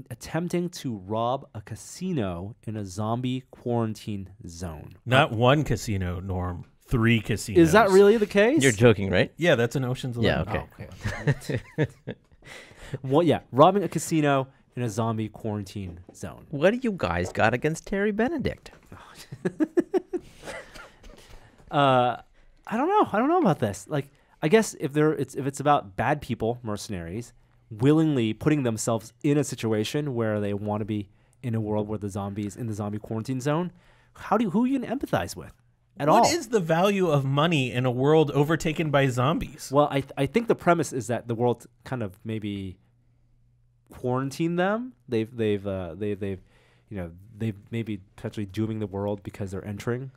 attempting to rob a casino in a zombie quarantine zone. Not one casino, Norm. 3 casinos. Is that really the case? You're joking, right? Yeah, that's an Ocean's 11. Yeah, okay. Oh, okay. Well, yeah, robbing a casino in a zombie quarantine zone. What do you guys got against Terry Benedict? I don't know. I don't know about this. Like, I guess if it's about bad people, mercenaries, willingly putting themselves in a situation where they want to be in a world where the zombies in the zombie quarantine zone, who are you gonna empathize with at all? What is the value of money in a world overtaken by zombies? Well, I think the premise is that the world kind of maybe quarantined them. They've maybe potentially dooming the world because they're entering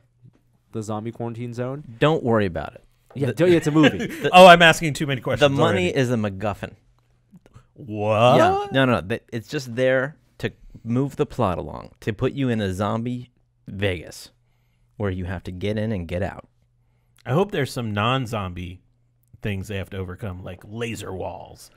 the zombie quarantine zone. Don't worry about it. Yeah, it's a movie. I'm asking too many questions. The money already. is a MacGuffin. What? Yeah. No. It's just there to move the plot along, to put you in a zombie Vegas where you have to get in and get out. I hope there's some non-zombie things they have to overcome, like laser walls.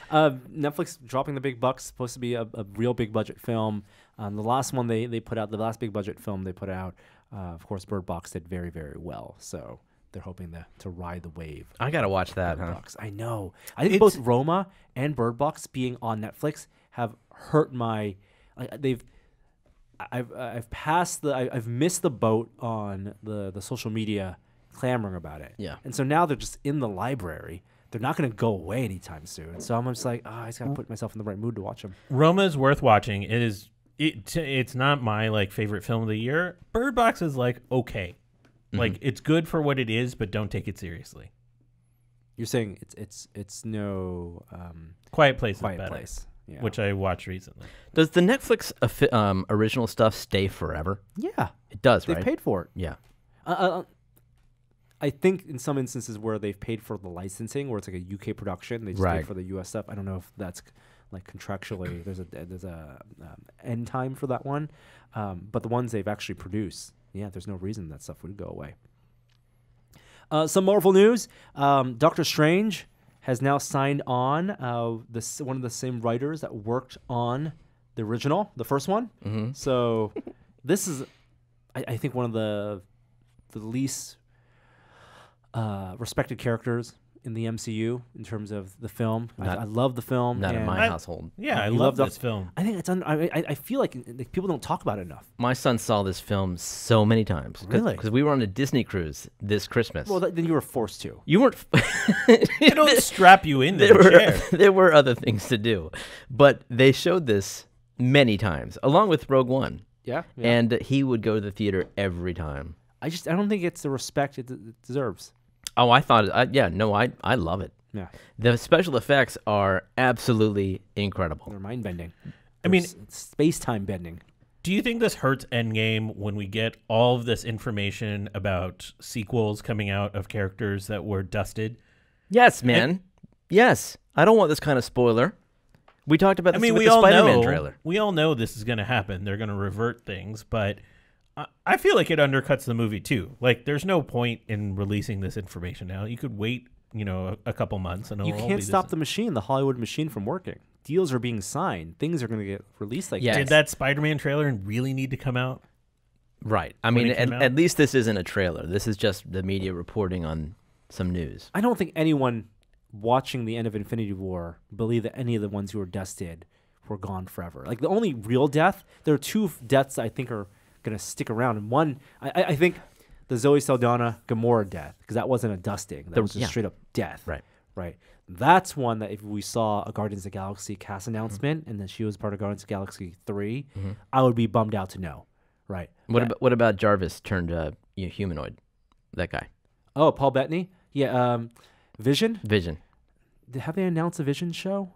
Netflix dropping the big bucks, supposed to be a real big budget film. The last one they put out, the last big budget film they put out, of course, Bird Box did very, very well. So they're hoping to ride the wave. I gotta watch that, Bird huh? Box. I know. I think both Roma and Bird Box being on Netflix have hurt my. I've missed the boat on the social media clamoring about it. Yeah. And so now they're just in the library. They're not going to go away anytime soon. So I'm just like, I just got to put myself in the right mood to watch them. Roma is worth watching. It's not my favorite film of the year. Bird Box is okay. Like, it's good for what it is, but don't take it seriously. You're saying it's no Quiet Place Quiet is better, Place, yeah. which I watched recently. Does the Netflix original stuff stay forever? Yeah, It does, they've right? paid for it. Yeah. I think in some instances where they've paid for the licensing, where it's like a UK production, they just Right. pay for the US stuff. I don't know if that's like contractually. There's a end time for that one. But the ones they've actually produced, there's no reason that stuff would go away. Some Marvel news: Doctor Strange has now signed on one of the same writers that worked on the original, the first one. Mm-hmm. So this is, I think, one of the least respected characters in the MCU in terms of the film. I love the film. Not in my household. Yeah, I love this film. I think it's I feel like people don't talk about it enough. My son saw this film so many times. Really? Because we were on a Disney cruise this Christmas. Well, then you were forced to. You weren't. They don't strap you into the chair. There were other things to do. But they showed this many times, along with Rogue One. Yeah. And he would go to the theater every time. I don't think it's the respect it deserves. Oh, I thought, I love it. Yeah. The special effects are absolutely incredible. They're mind bending. I mean, space time bending. Do you think this hurts Endgame when we get all of this information about sequels coming out of characters that were dusted? Yes, man. Yes. I don't want this kind of spoiler. We talked about this with the Spider-Man trailer. We all know this is going to happen. They're going to revert things, but I feel like it undercuts the movie too. Like, there's no point in releasing this information now. You could wait, a couple months, and you can't stop the machine, the Hollywood machine, from working. Deals are being signed. Things are going to get released like Yes. Did that Spider-Man trailer really need to come out? Right. I mean, at least this isn't a trailer. This is just the media reporting on some news. I don't think anyone watching the end of Infinity War believed that any of the ones who were dusted were gone forever. Like, the only real death, there are two deaths I think are going to stick around. And one, I think the Zoe Saldana Gamora death, because that wasn't a dusting. That was just straight up death. Right. That's one that if we saw a Guardians of the Galaxy cast announcement and then she was part of Guardians of the Galaxy 3, I would be bummed out to know. Right. What about Jarvis turned humanoid? That guy. Oh, Paul Bettany? Yeah. Vision? Vision. Have they announced a Vision show?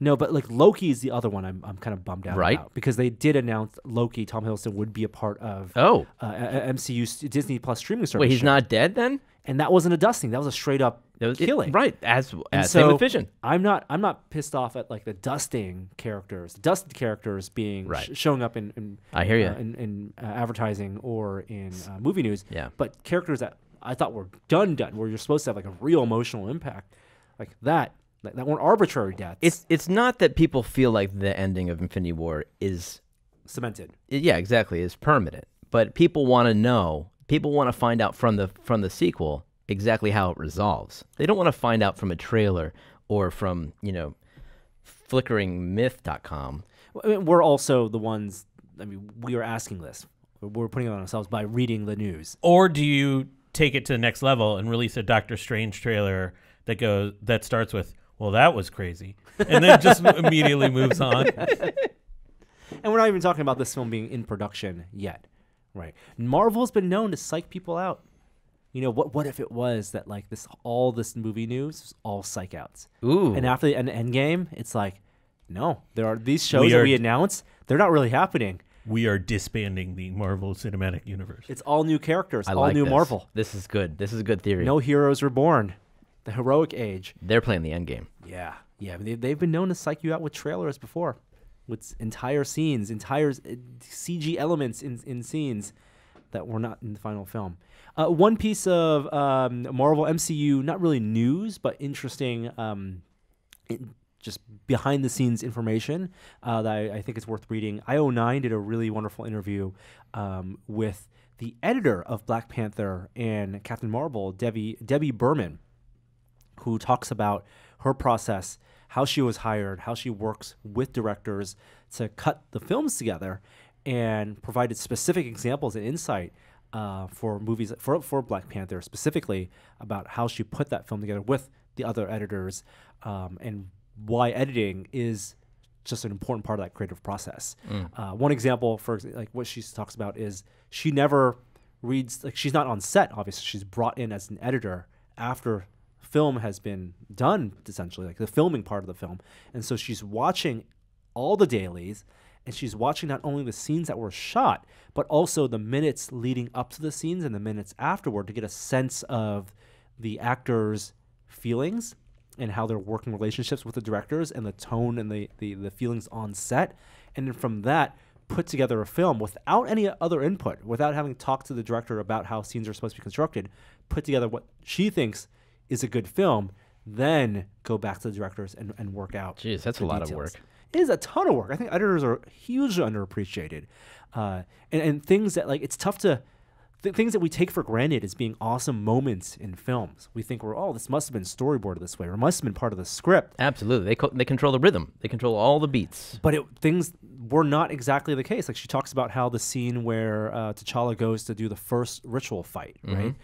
No, but like Loki is the other one I'm kind of bummed out about, because they did announce Loki, Tom Hiddleston, would be a part of MCU Disney Plus streaming service. Wait, he's not dead then? And that wasn't a dusting. That was a straight up killing. Right. As same with Vision. I'm not pissed off at like the dusting characters, the dusted characters being showing up in I hear you. In advertising or in movie news. Yeah. But characters that I thought were done, where you're supposed to have like a real emotional impact, like that weren't arbitrary deaths. It's not that people feel like the ending of Infinity War is cemented. Yeah, exactly. Is permanent. But people want to know. People want to find out from the sequel exactly how it resolves. They don't want to find out from a trailer or from flickeringmyth.com. I mean, we're also the ones. I mean, we are asking this. We're putting it on ourselves by reading the news. Or do you take it to the next level and release a Doctor Strange trailer that starts with, "Well, that was crazy," and then just immediately moves on? And we're not even talking about this film being in production yet, right? Marvel's been known to psych people out. What if it was that like all this movie news was all psych outs? Ooh. And after the end game, it's like, no, there are these shows that we announce, they're not really happening. We are disbanding the Marvel Cinematic Universe. It's all new characters, all like new this. Marvel. This is good. This is a good theory. No heroes reborn. The heroic age. They're playing the end game. Yeah. They've been known to psych you out with trailers before, with entire scenes, entire CG elements in scenes that were not in the final film. One piece of Marvel MCU, not really news, but interesting, just behind the scenes information that I think is worth reading. IO9 did a really wonderful interview with the editor of Black Panther and Captain Marvel, Debbie Berman, who talks about her process, how she was hired, how she works with directors to cut the films together, and provided specific examples and insight for movies, for Black Panther specifically, about how she put that film together with the other editors, and why editing is just an important part of that creative process. One example, for like what she talks about, is she never reads, like, she's not on set, obviously. She's brought in as an editor after film has been done, essentially, like the filming part of the film. And so she's watching all the dailies, and she's watching not only the scenes that were shot, but also the minutes leading up to the scenes and the minutes afterward, to get a sense of the actors' feelings and how they're working relationships with the directors and the tone and the feelings on set. And then from that, put together a film without any other input, without having talked to the director about how scenes are supposed to be constructed, put together what she thinks is a good film, then go back to the directors and work out. Jeez, that's a lot of work. It is a ton of work. I think editors are hugely underappreciated. And things that, like, it's tough to... things that we take for granted as being awesome moments in films. We think this must have been storyboarded this way, or must have been part of the script. Absolutely. They control the rhythm. They control all the beats. But things were not exactly the case. Like, she talks about how the scene where T'Challa goes to do the first ritual fight, right?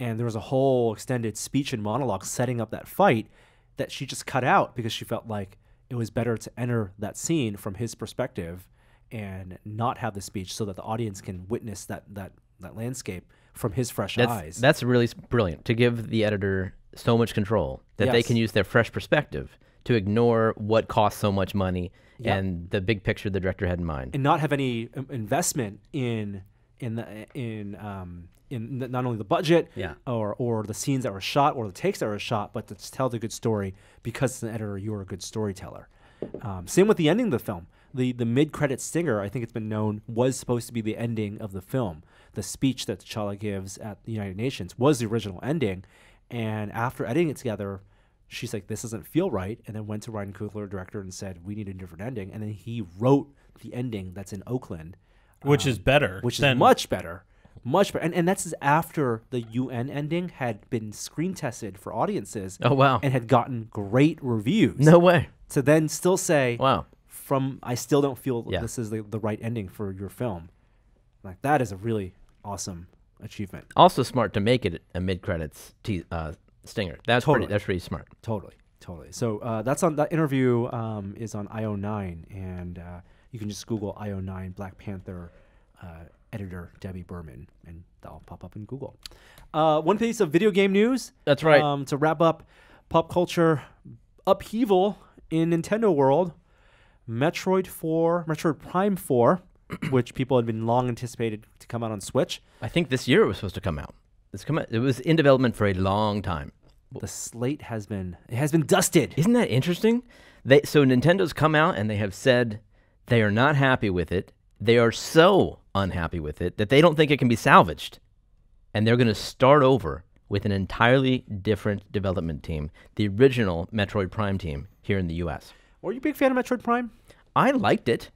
And there was a whole extended speech and monologue setting up that fight that she just cut out because she felt like it was better to enter that scene from his perspective and not have the speech so that the audience can witness that landscape from his fresh eyes. That's really brilliant, to give the editor so much control that they can use their fresh perspective to ignore what costs so much money and the big picture the director had in mind, and not have any investment in not only the budget or the scenes that were shot or the takes that were shot, but to tell the good story because as an editor you're a good storyteller. Same with the ending of the film. The mid-credit stinger, I think it's been known, was supposed to be the ending of the film. The speech that T'Challa gives at the United Nations was the original ending. And after editing it together, she's like, this doesn't feel right. And then went to Ryan Coogler, director, and said, we need a different ending. And then he wrote the ending that's in Oakland. Which is better. Which is much better. Much better. And that's after the UN ending had been screen tested for audiences. Oh, wow. And had gotten great reviews. No way. To then still say... Wow. I still don't feel this is the right ending for your film. Like, that is a really awesome achievement. Also smart to make it a mid-credits stinger. That's pretty smart. Totally. So that interview is on IO9, and you can just Google IO9 Black Panther editor Debbie Berman, and that'll pop up in Google. One piece of video game news. That's right. To wrap up pop culture upheaval in Nintendo world. Metroid Prime 4, which people had been long anticipated to come out on Switch. I think this year it was supposed to come out. It was in development for a long time. The slate has been dusted. Isn't that interesting? So Nintendo's come out and they have said they are not happy with it. They are so unhappy with it that they don't think it can be salvaged. And they're going to start over with an entirely different development team, the original Metroid Prime team here in the U.S. Were you a big fan of Metroid Prime? I liked it.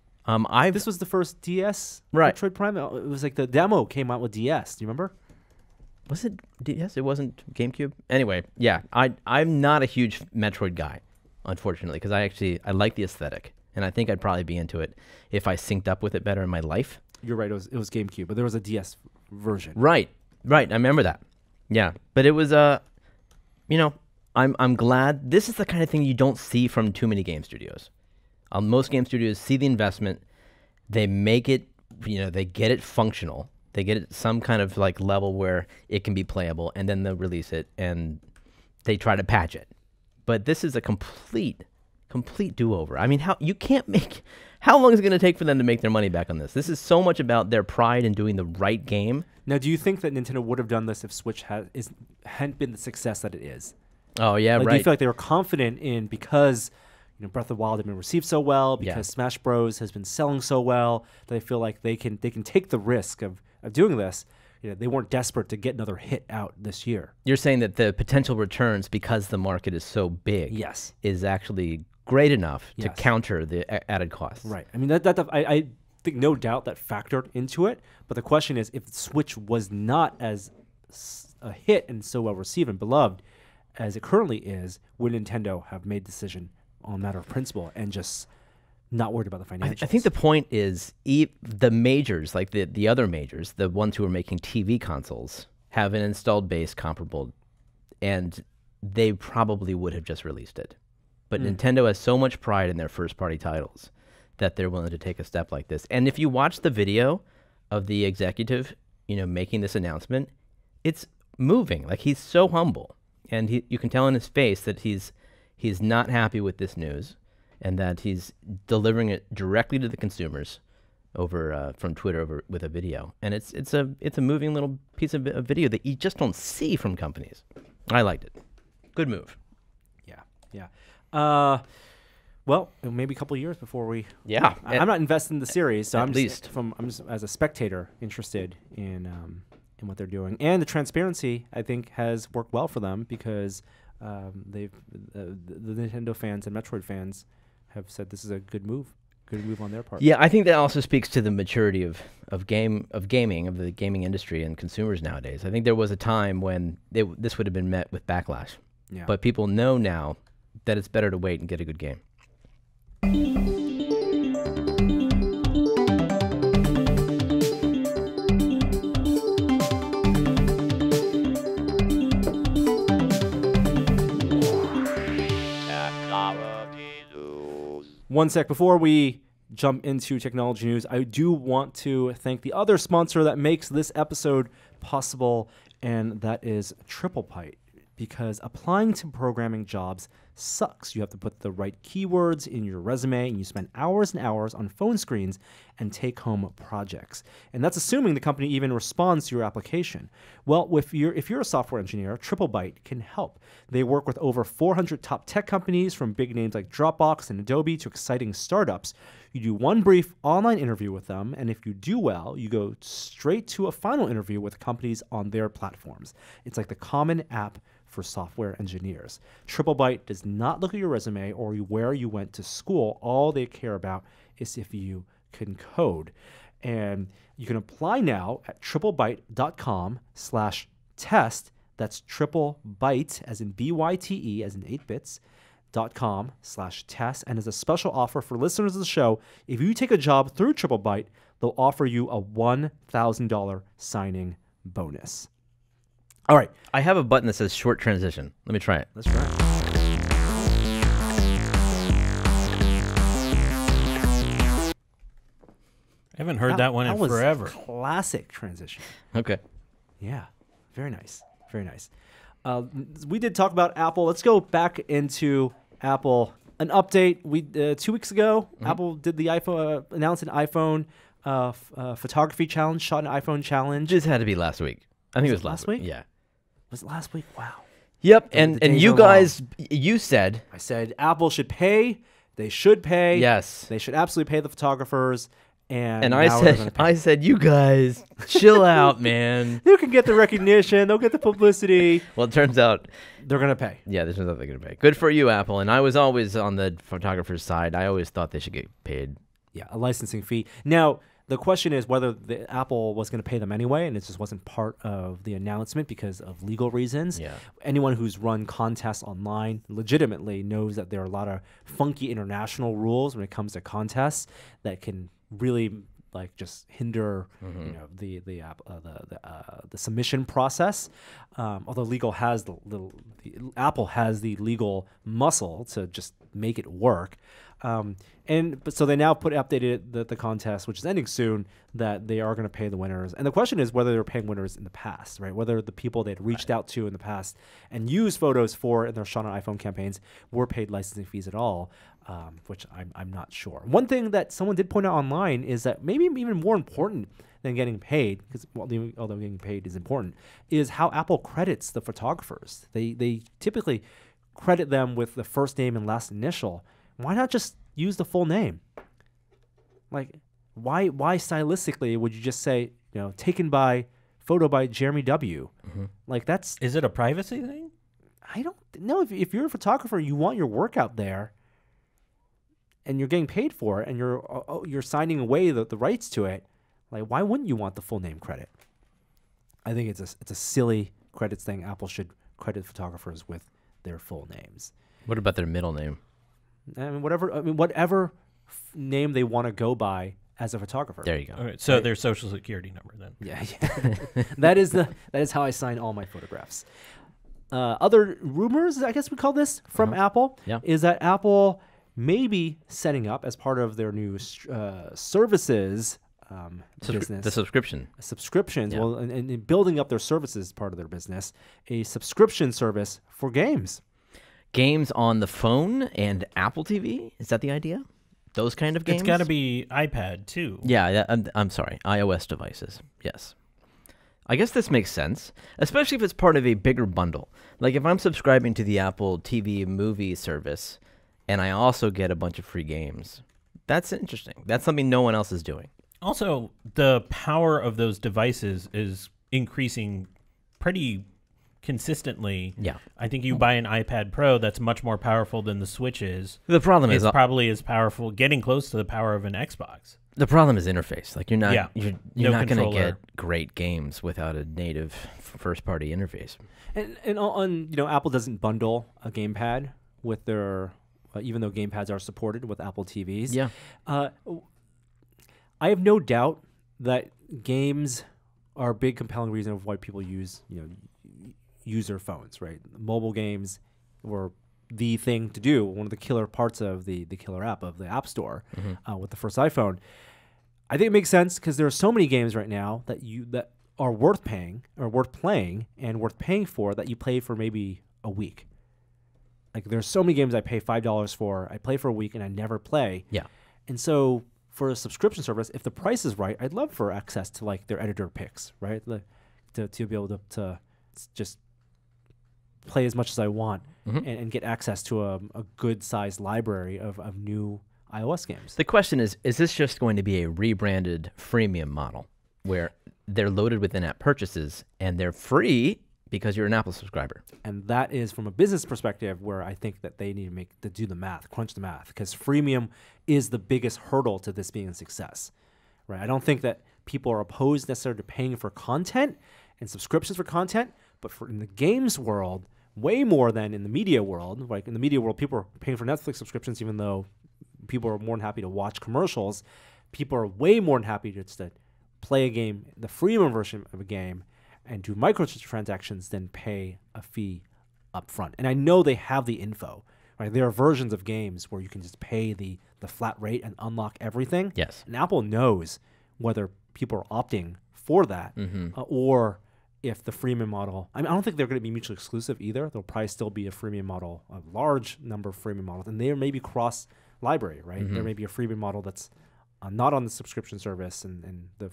This was the first DS Metroid Prime. It was like the demo came out with DS. Do you remember? Was it DS? It wasn't GameCube? Anyway, yeah. I'm not a huge Metroid guy, unfortunately, because I like the aesthetic, and I think I'd probably be into it if I synced up with it better in my life. You're right. It was GameCube, but there was a DS version. Right. I remember that. Yeah, but it was I'm glad. This is the kind of thing you don't see from too many game studios. Most game studios see the investment, they make it, they get it functional, they get it some kind of like level where it can be playable, and then they'll release it and they try to patch it. But this is a complete do-over. I mean, how long is it going to take for them to make their money back on this? This is so much about their pride in doing the right game. Now, do you think that Nintendo would have done this if Switch hadn't been the success that it is? Oh, yeah, right. Do you feel like they were confident in because Breath of the Wild had been received so well, because Smash Bros. Has been selling so well, they feel like they can take the risk of doing this? They weren't desperate to get another hit out this year. You're saying that the potential returns, because the market is so big, is actually great enough to counter the added costs. Right. I mean, I think no doubt that factored into it. But the question is, if Switch was not as a hit and so well received and beloved as it currently is, would Nintendo have made the decision on a matter of principle and just not worried about the financials? I think the point is the majors, like the other majors, the ones who are making TV consoles, have an installed base comparable, and they probably would have just released it. But Nintendo has so much pride in their first-party titles that they're willing to take a step like this. And if you watch the video of the executive, making this announcement, it's moving. Like, he's so humble. And you can tell in his face that he's not happy with this news, and that he's delivering it directly to the consumers over from Twitter with a video. And it's a moving little piece of video that you just don't see from companies. I liked it. Good move. Yeah. Well, maybe a couple of years before we. Yeah. I'm not invested in the series, so At I'm least. just as a spectator interested in what they're doing, and the transparency I think has worked well for them because the Nintendo fans and Metroid fans have said this is a good move on their part. Yeah, I think that also speaks to the maturity of the gaming industry and consumers nowadays. I think there was a time when this would have been met with backlash. Yeah. But people know now that it's better to wait and get a good game. One sec before we jump into technology news, I do want to thank the other sponsor that makes this episode possible, and that is TriplePyte. Because applying to programming jobs sucks. You have to put the right keywords in your resume, and you spend hours and hours on phone screens and take-home projects. And that's assuming the company even responds to your application. Well, if you're a software engineer, TriplePyte can help. They work with over 400 top tech companies, from big names like Dropbox and Adobe to exciting startups. You do one brief online interview with them, and if you do well, you go straight to a final interview with companies on their platforms. It's like the common app for software engineers. TriplePyte does not look at your resume or where you went to school. All they care about is if you can code. And you can apply now at triplebyte.com/test. That's triplebyte, as in BYTE, as in 8 bits, .com/test. And as a special offer for listeners of the show, if you take a job through TripleByte, they'll offer you a $1,000 signing bonus. All right. I have a button that says short transition. Let me try it. Let's try it. I haven't heard that one in was forever. Classic transition. Okay. Yeah. Very nice. Very nice. We did talk about Apple. Let's go back into Apple. An update. 2 weeks ago, Apple did the iPhone, announced an iPhone photography challenge, shot an iPhone challenge. This had to be last week. I think it was last week? Yeah. Was it last week? Wow. Yep. The And days you are guys, you said. I said Apple should pay. They should pay. Yes. They should absolutely pay the photographers. And I now they're gonna pay. said, you guys, chill out, man. You can get the recognition. They'll get the publicity. Well, it turns out, They're going to pay. yeah, there's nothing they're going to pay. Good for you, Apple. And I was always on the photographer's side. I always thought they should get paid. Yeah, a licensing fee. Now, the question is whether the Apple was going to pay them anyway, and it just wasn't part of the announcement because of legal reasons. Yeah. Anyone who's run contests online legitimately knows that there are a lot of funky international rules when it comes to contests that can really just hinder the submission process. Although Apple has the legal muscle to just make it work. But so they now updated the contest, which is ending soon, that they are going to pay the winners. And the question is whether they were paying winners in the past, right? Whether the people they'd reached out to in the past and used photos for in their shot on iPhone campaigns were paid licensing fees at all, which I'm not sure. One thing that someone did point out online is that maybe even more important than getting paid, because although getting paid is important, is how Apple credits the photographers. They typically credit them with the first name and last initial. Why not just use the full name? Like, why stylistically would you just say, taken by photo by Jeremy W? Like, that's... Is it a privacy thing? I don't know. If you're a photographer, you want your work out there, and you're getting paid for it, and you're signing away the rights to it. Like, why wouldn't you want the full name credit? I think it's a silly credits thing. Apple should credit photographers with their full names. What about their middle name? Whatever name they want to go by as a photographer. There you go. All right, so their social security number then. Yeah. that is how I sign all my photographs. Other rumors, I guess we call this, from Apple, is that Apple may be setting up, as part of their new services business, the subscriptions. Yeah. Well, and building up their services part of their business, a subscription service for games. Games on the phone and Apple TV? Is that the idea? Those kind of games? It's got to be iPad too. Yeah, I'm sorry. iOS devices. Yes. I guess this makes sense, especially if it's part of a bigger bundle. Like if I'm subscribing to the Apple TV movie service and I also get a bunch of free games, that's interesting. That's something no one else is doing. Also, the power of those devices is increasing pretty consistently. Yeah. I think you buy an iPad Pro that's much more powerful than the Switch is. The problem is It's probably as powerful, getting close to the power of an Xbox. the problem is interface. Like you're not you're No not going to controller. get great games without a native first party interface. And on Apple doesn't bundle a gamepad with their even though gamepads are supported with Apple TVs. Yeah. I have no doubt that games are a big compelling reason of why people use their phones, right? Mobile games were the thing to do, one of the killer parts of the killer app of the App Store with the first iPhone. I think it makes sense because there are so many games right now that are worth paying or worth playing and worth paying for that you play for maybe a week. Like there's so many games I pay $5 for, I play for a week and I never play. Yeah. And so for a subscription service, if the price is right, I'd love for access to like their editor picks, right? To be able to just play as much as I want and get access to a good sized library of new iOS games. The question is this just going to be a rebranded freemium model where they're loaded with in-app purchases and they're free because you're an Apple subscriber? And that is from a business perspective where I think that they need to do the math, crunch the math, because freemium is the biggest hurdle to this being a success, right? I don't think that people are opposed necessarily to paying for content and subscriptions for content, but in the games world, way more than in the media world. Like in the media world, people are paying for Netflix subscriptions, even though people are more than happy to watch commercials. People are way more than happy to just play a game, the freemium version of a game, and do microtransactions than pay a fee up front. And I know they have the info, right? There are versions of games where you can just pay the flat rate and unlock everything. Yes. And Apple knows whether people are opting for that or if the freemium model, I don't think they're going to be mutually exclusive either. There'll probably still be a freemium model, a large number of freemium models, and there may be cross library, right? There may be a freemium model that's not on the subscription service and the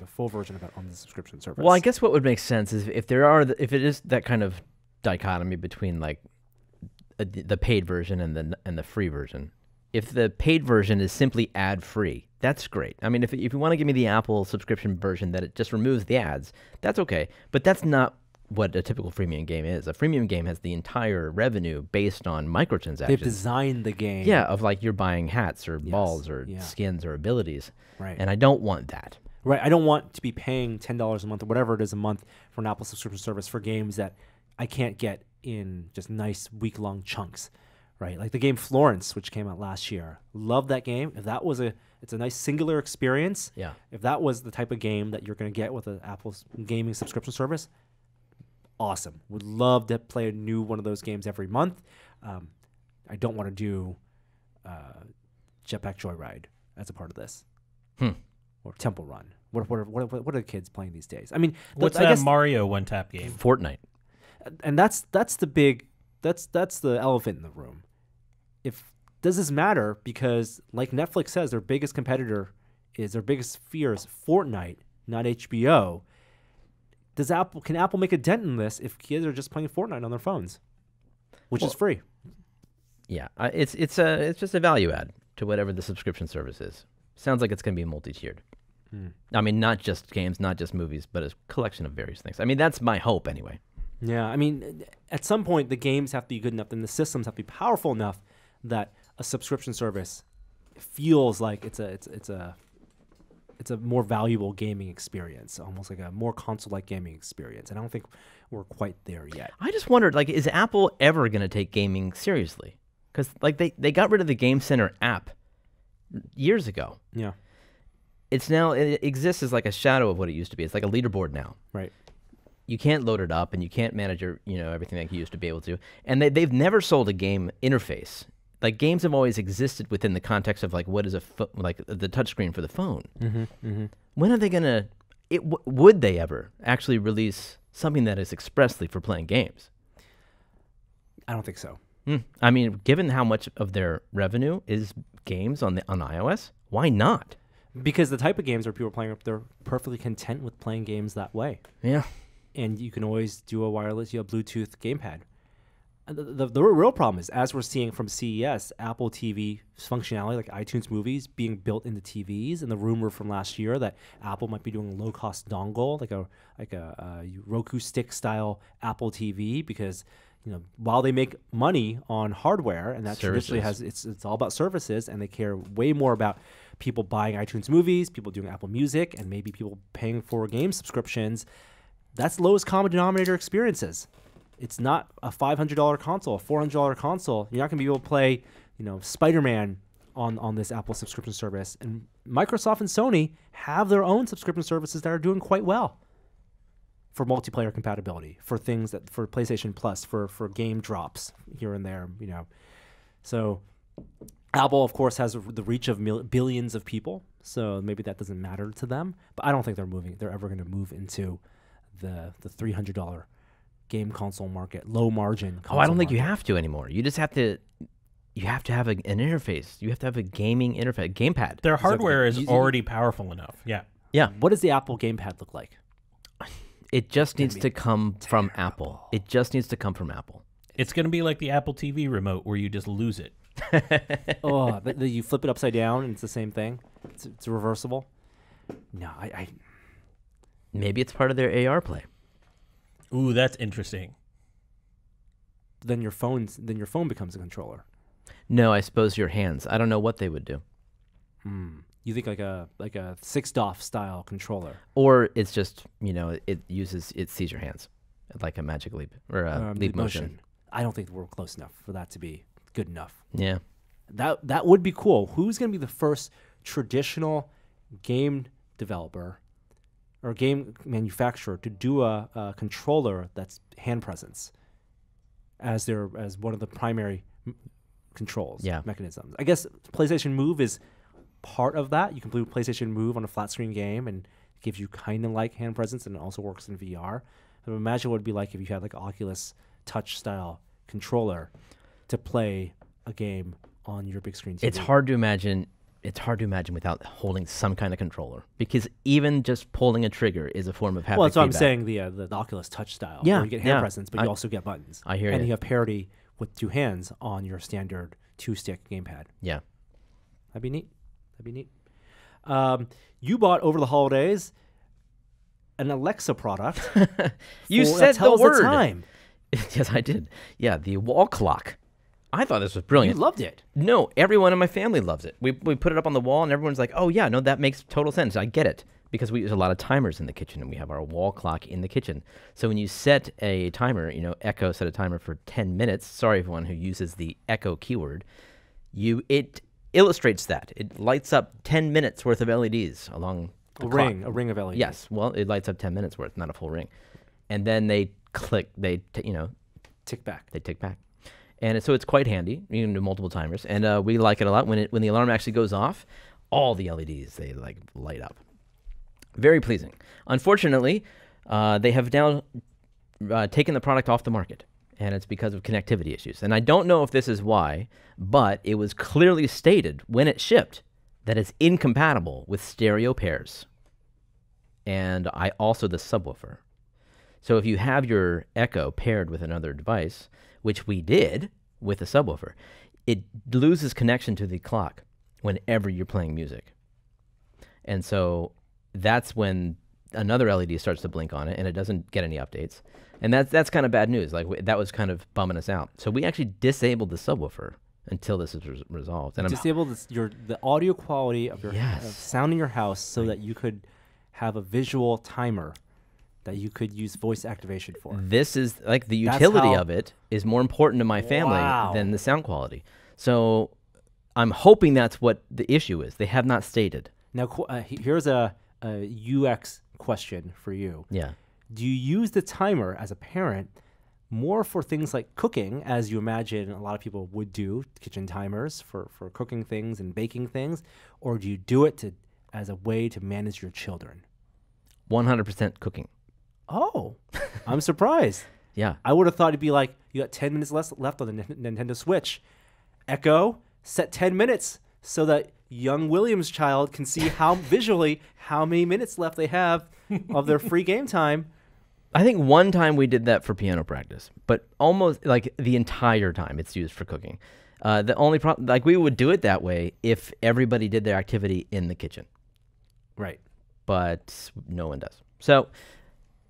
full version of it on the subscription service. Well, I guess what would make sense is if it is that kind of dichotomy between like the paid version and the free version. If the paid version is simply ad free, that's great. I mean, if you want to give me the Apple subscription version that it just removes the ads, that's okay. But that's not what a typical freemium game is. A freemium game has the entire revenue based on microtransactions. They've designed the game. Yeah, of like you're buying hats or balls or skins or abilities. Right. And I don't want that. Right. I don't want to be paying $10 a month or whatever it is a month for an Apple subscription service for games that I can't get in just nice week-long chunks. Right. Like the game Florence, which came out last year. Love that game. If that was it's a nice singular experience. Yeah. If that was the type of game that you're going to get with an Apple gaming subscription service, awesome. Would love to play a new one of those games every month. I don't want to do Jetpack Joyride as a part of this, or Temple Run. What are the kids playing these days? I mean, What's I that guess, Mario one-tap game? Fortnite. and that's the big that's the elephant in the room. Does this matter? Because like Netflix says, their biggest competitor their biggest fear is Fortnite, not HBO. Can Apple make a dent in this if kids are just playing Fortnite on their phones, which is free? Yeah, it's just a value add to whatever the subscription service is. Sounds like it's going to be multi-tiered. I mean, not just games, not just movies, but a collection of various things. I mean, that's my hope anyway. Yeah, I mean, at some point the games have to be good enough and the systems have to be powerful enough that a subscription service feels like it's a more valuable gaming experience, almost like a more console-like gaming experience. And I don't think we're quite there yet. I just wondered, like, is Apple ever going to take gaming seriously? Because like they got rid of the Game Center app years ago. Yeah. It exists as like a shadow of what it used to be. It's like a leaderboard now. Right. You can't load it up, and you can't manage your everything like you used to be able to. And they've never sold a game interface. Like games have always existed within the context of like what is like the touchscreen for the phone. When are they gonna? Would they ever actually release something that is expressly for playing games? I don't think so. I mean, given how much of their revenue is games on iOS, why not? Because the type of games where people are playing, they're perfectly content with playing games that way. Yeah. And you can always do a wireless, Bluetooth gamepad. The real problem is, as we're seeing from CES, Apple TV functionality like iTunes movies being built into TVs, and the rumor from last year that Apple might be doing a low-cost dongle, like a Roku stick style Apple TV, because while they make money on hardware, and that traditionally it's all about services, and they care way more about people buying iTunes movies, people doing Apple Music, and maybe people paying for game subscriptions. That's lowest common denominator experiences. It's not a $500 console, a $400 console. You're not going to be able to play, Spider-Man on this Apple subscription service. And Microsoft and Sony have their own subscription services that are doing quite well for multiplayer compatibility, for things for PlayStation Plus, for game drops here and there, So Apple, of course, has the reach of billions of people, so maybe that doesn't matter to them. But I don't think they're ever going to move into the $300 game console market, low margin console I don't think market. you have to anymore. You just have to. You have to have an interface. You have to have a gaming interface, gamepad. Their hardware is already powerful enough. Yeah. Yeah. What does the Apple gamepad look like? It just needs to come from Apple. It just needs to come from Apple. It's going to be like the Apple TV remote where you just lose it. You flip it upside down and it's the same thing. It's reversible. No, I Maybe it's part of their AR play. Ooh, that's interesting. Then your phone becomes a controller. No, I suppose your hands. I don't know what they would do. You think like a 6DoF style controller, or it's just it sees your hands, like a magic leap or a leap motion. I don't think we're close enough for that to be good enough. Yeah, that would be cool. Who's going to be the first traditional game developer or game manufacturer to do a controller that's hand presence as one of the primary controls mechanisms? I guess PlayStation Move is part of that. You can play PlayStation Move on a flat screen game and it gives you kind of like hand presence, and it also works in VR. So imagine what it'd be like if you had like an Oculus Touch style controller to play a game on your big screen TV. It's hard to imagine. It's hard to imagine without holding some kind of controller, because even just pulling a trigger is a form of haptic Well, that's what I'm feedback. saying. The Oculus Touch style. Yeah, where you get hand presence, but you also get buttons. I hear and you. you have parity with two hands on your standard 2-stick gamepad. Yeah, that'd be neat. You bought over the holidays an Alexa product. You said the word. The time. Yes, I did. Yeah, the wall clock. I thought this was brilliant. You loved it. No, everyone in my family loves it. We put it up on the wall, and everyone's like, "Oh yeah, no, that makes total sense. I get it." Because we use a lot of timers in the kitchen, and we have our wall clock in the kitchen. So when you set a timer, Echo set a timer for 10 minutes. Sorry, everyone who uses the Echo keyword. It illustrates that. It lights up 10 minutes worth of LEDs along the clock. A ring of LEDs. Yes, well, it lights up 10 minutes worth, not a full ring. And then they click, tick back. They tick back. And so it's quite handy. You can do multiple timers. And we like it a lot. When the alarm actually goes off, all the LEDs, they light up. Very pleasing. Unfortunately, they have now taken the product off the market, and it's because of connectivity issues. And I don't know if this is why, but it was clearly stated when it shipped that it's incompatible with stereo pairs, and also the subwoofer. So if you have your Echo paired with another device, which we did with the subwoofer, it loses connection to the clock whenever you're playing music. And so that's when another LED starts to blink on it, and it doesn't get any updates. And that's kind of bad news. That was kind of bumming us out. So we actually disabled the subwoofer until this is resolved. And disabled the audio quality of your sound in your house so that you could have a visual timer that you could use voice activation for. This is the utility of it is more important to my family than the sound quality. So I'm hoping that's what the issue is. They have not stated. Now, here's a UX question for you. Yeah. Do you use the timer as a parent more for things like cooking, as you imagine a lot of people would do, kitchen timers for cooking things and baking things, or do you do it as a way to manage your children? 100% cooking. Oh, I'm surprised. Yeah. I would have thought it'd be like, you got 10 minutes left on the Nintendo Switch. Echo, set 10 minutes so that young Williams child can see how many minutes left they have of their free game time. I think one time we did that for piano practice, but almost like the entire time it's used for cooking. The only problem, like we would do it that way if everybody did their activity in the kitchen. Right. But no one does. So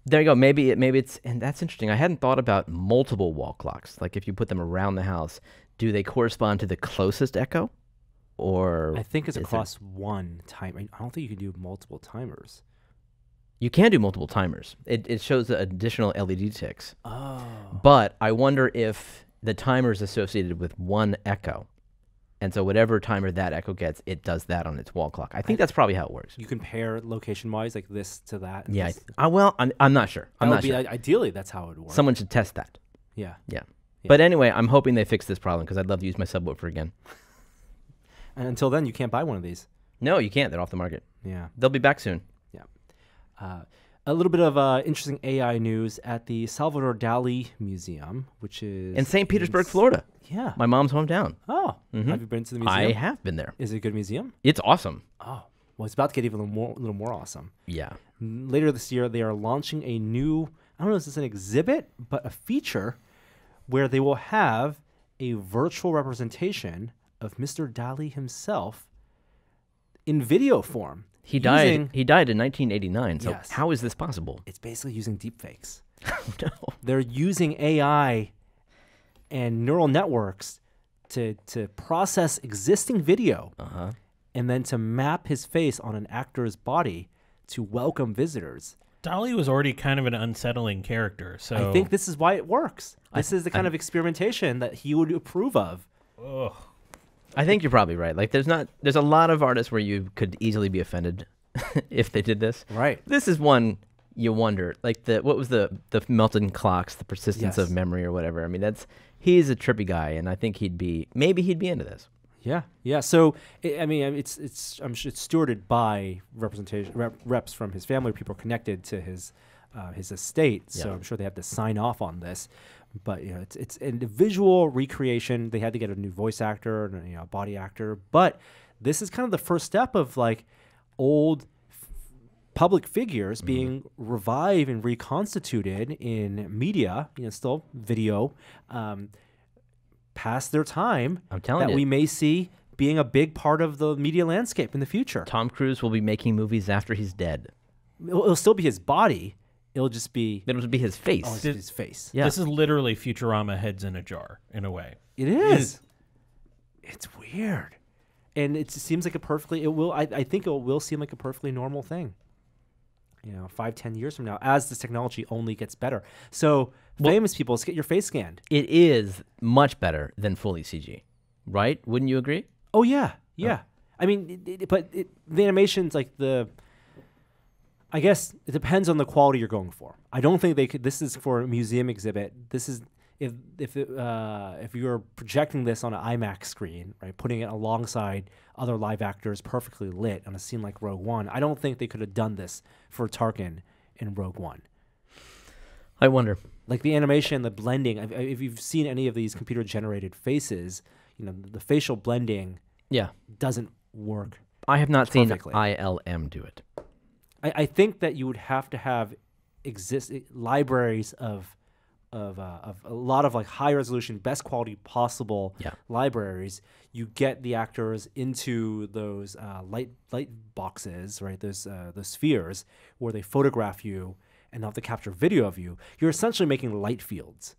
there you go. Maybe it's, and that's interesting. I hadn't thought about multiple wall clocks. Like if you put them around the house, do they correspond to the closest echo? Or I think it's across one time. I don't think you can do multiple timers. You can do multiple timers. It shows the additional LED ticks. Oh. But I wonder if the timer is associated with one echo. And so whatever timer that echo gets, it does that on its wall clock. I think that's probably how it works. You compare location-wise, like this to that. Yeah. Well, I'm not sure. I'm not sure. Ideally, that's how it would work. Someone should test that. Yeah. But anyway, I'm hoping they fix this problem because I'd love to use my subwoofer again. And until then, you can't buy one of these. No, you can't. They're off the market. Yeah. They'll be back soon. Yeah. A little bit of interesting AI news at the Salvador Dali Museum, which is in St. Petersburg, Florida. Yeah. My mom's hometown. Oh. Have you been to the museum? I have been there. Is it a good museum? It's awesome. Oh. Well, it's about to get even a little more awesome. Yeah. Later this year, they are launching a new, I don't know if it's an exhibit, but a feature where they will have a virtual representation of Mr. Dali himself in video form. He died in 1989, so Yes. how is this possible? It's basically using deepfakes. No. They're using AI and neural networks to process existing video and then to map his face on an actor's body to welcome visitors. Dali was already kind of an unsettling character, so I think this is why it works. This is the kind of experimentation that he would approve of. Ugh. I think you're probably right. Like, there's a lot of artists where you could easily be offended if they did this. Right. This is one you wonder. Like what was the melted clocks, the persistence of Yes. memory or whatever. I mean, he's a trippy guy, and I think maybe he'd be into this. Yeah. So I'm sure it's stewarded by reps from his family, people connected to his estate. So Yeah. I'm sure they have to sign off on this. But it's a visual recreation. They had to get a new voice actor and a body actor. But this is kind of the first step of like old public figures being revived and reconstituted in media. Still video. Past their time, I'm telling that you. we may see being a big part of the media landscape in the future. Tom Cruise will be making movies after he's dead. It'll still be his body. It'll just be It'll be his face. his face. Yeah. This is literally Futurama heads in a jar, in a way. It is. It's weird, and it seems like I think it will seem like a perfectly normal thing. 5-10 years from now, as this technology only gets better. So famous people, let's get your face scanned. It is much better than fully CG, right? Wouldn't you agree? Oh yeah. I mean, the animations, like I guess it depends on the quality you're going for. I don't think they could. This is for a museum exhibit. This is if you're projecting this on an IMAX screen, right, putting it alongside other live actors perfectly lit on a scene like Rogue One. I don't think they could have done this for Tarkin in Rogue One. I wonder. Like the animation, the blending. If you've seen any of these computer-generated faces, the facial blending doesn't work. I have not seen perfectly. ILM do it. I think that you would have to have libraries of a lot of like high resolution, best quality possible libraries. You get the actors into those light boxes, right? Those spheres where they photograph you and not to capture video of you. You're essentially making light fields.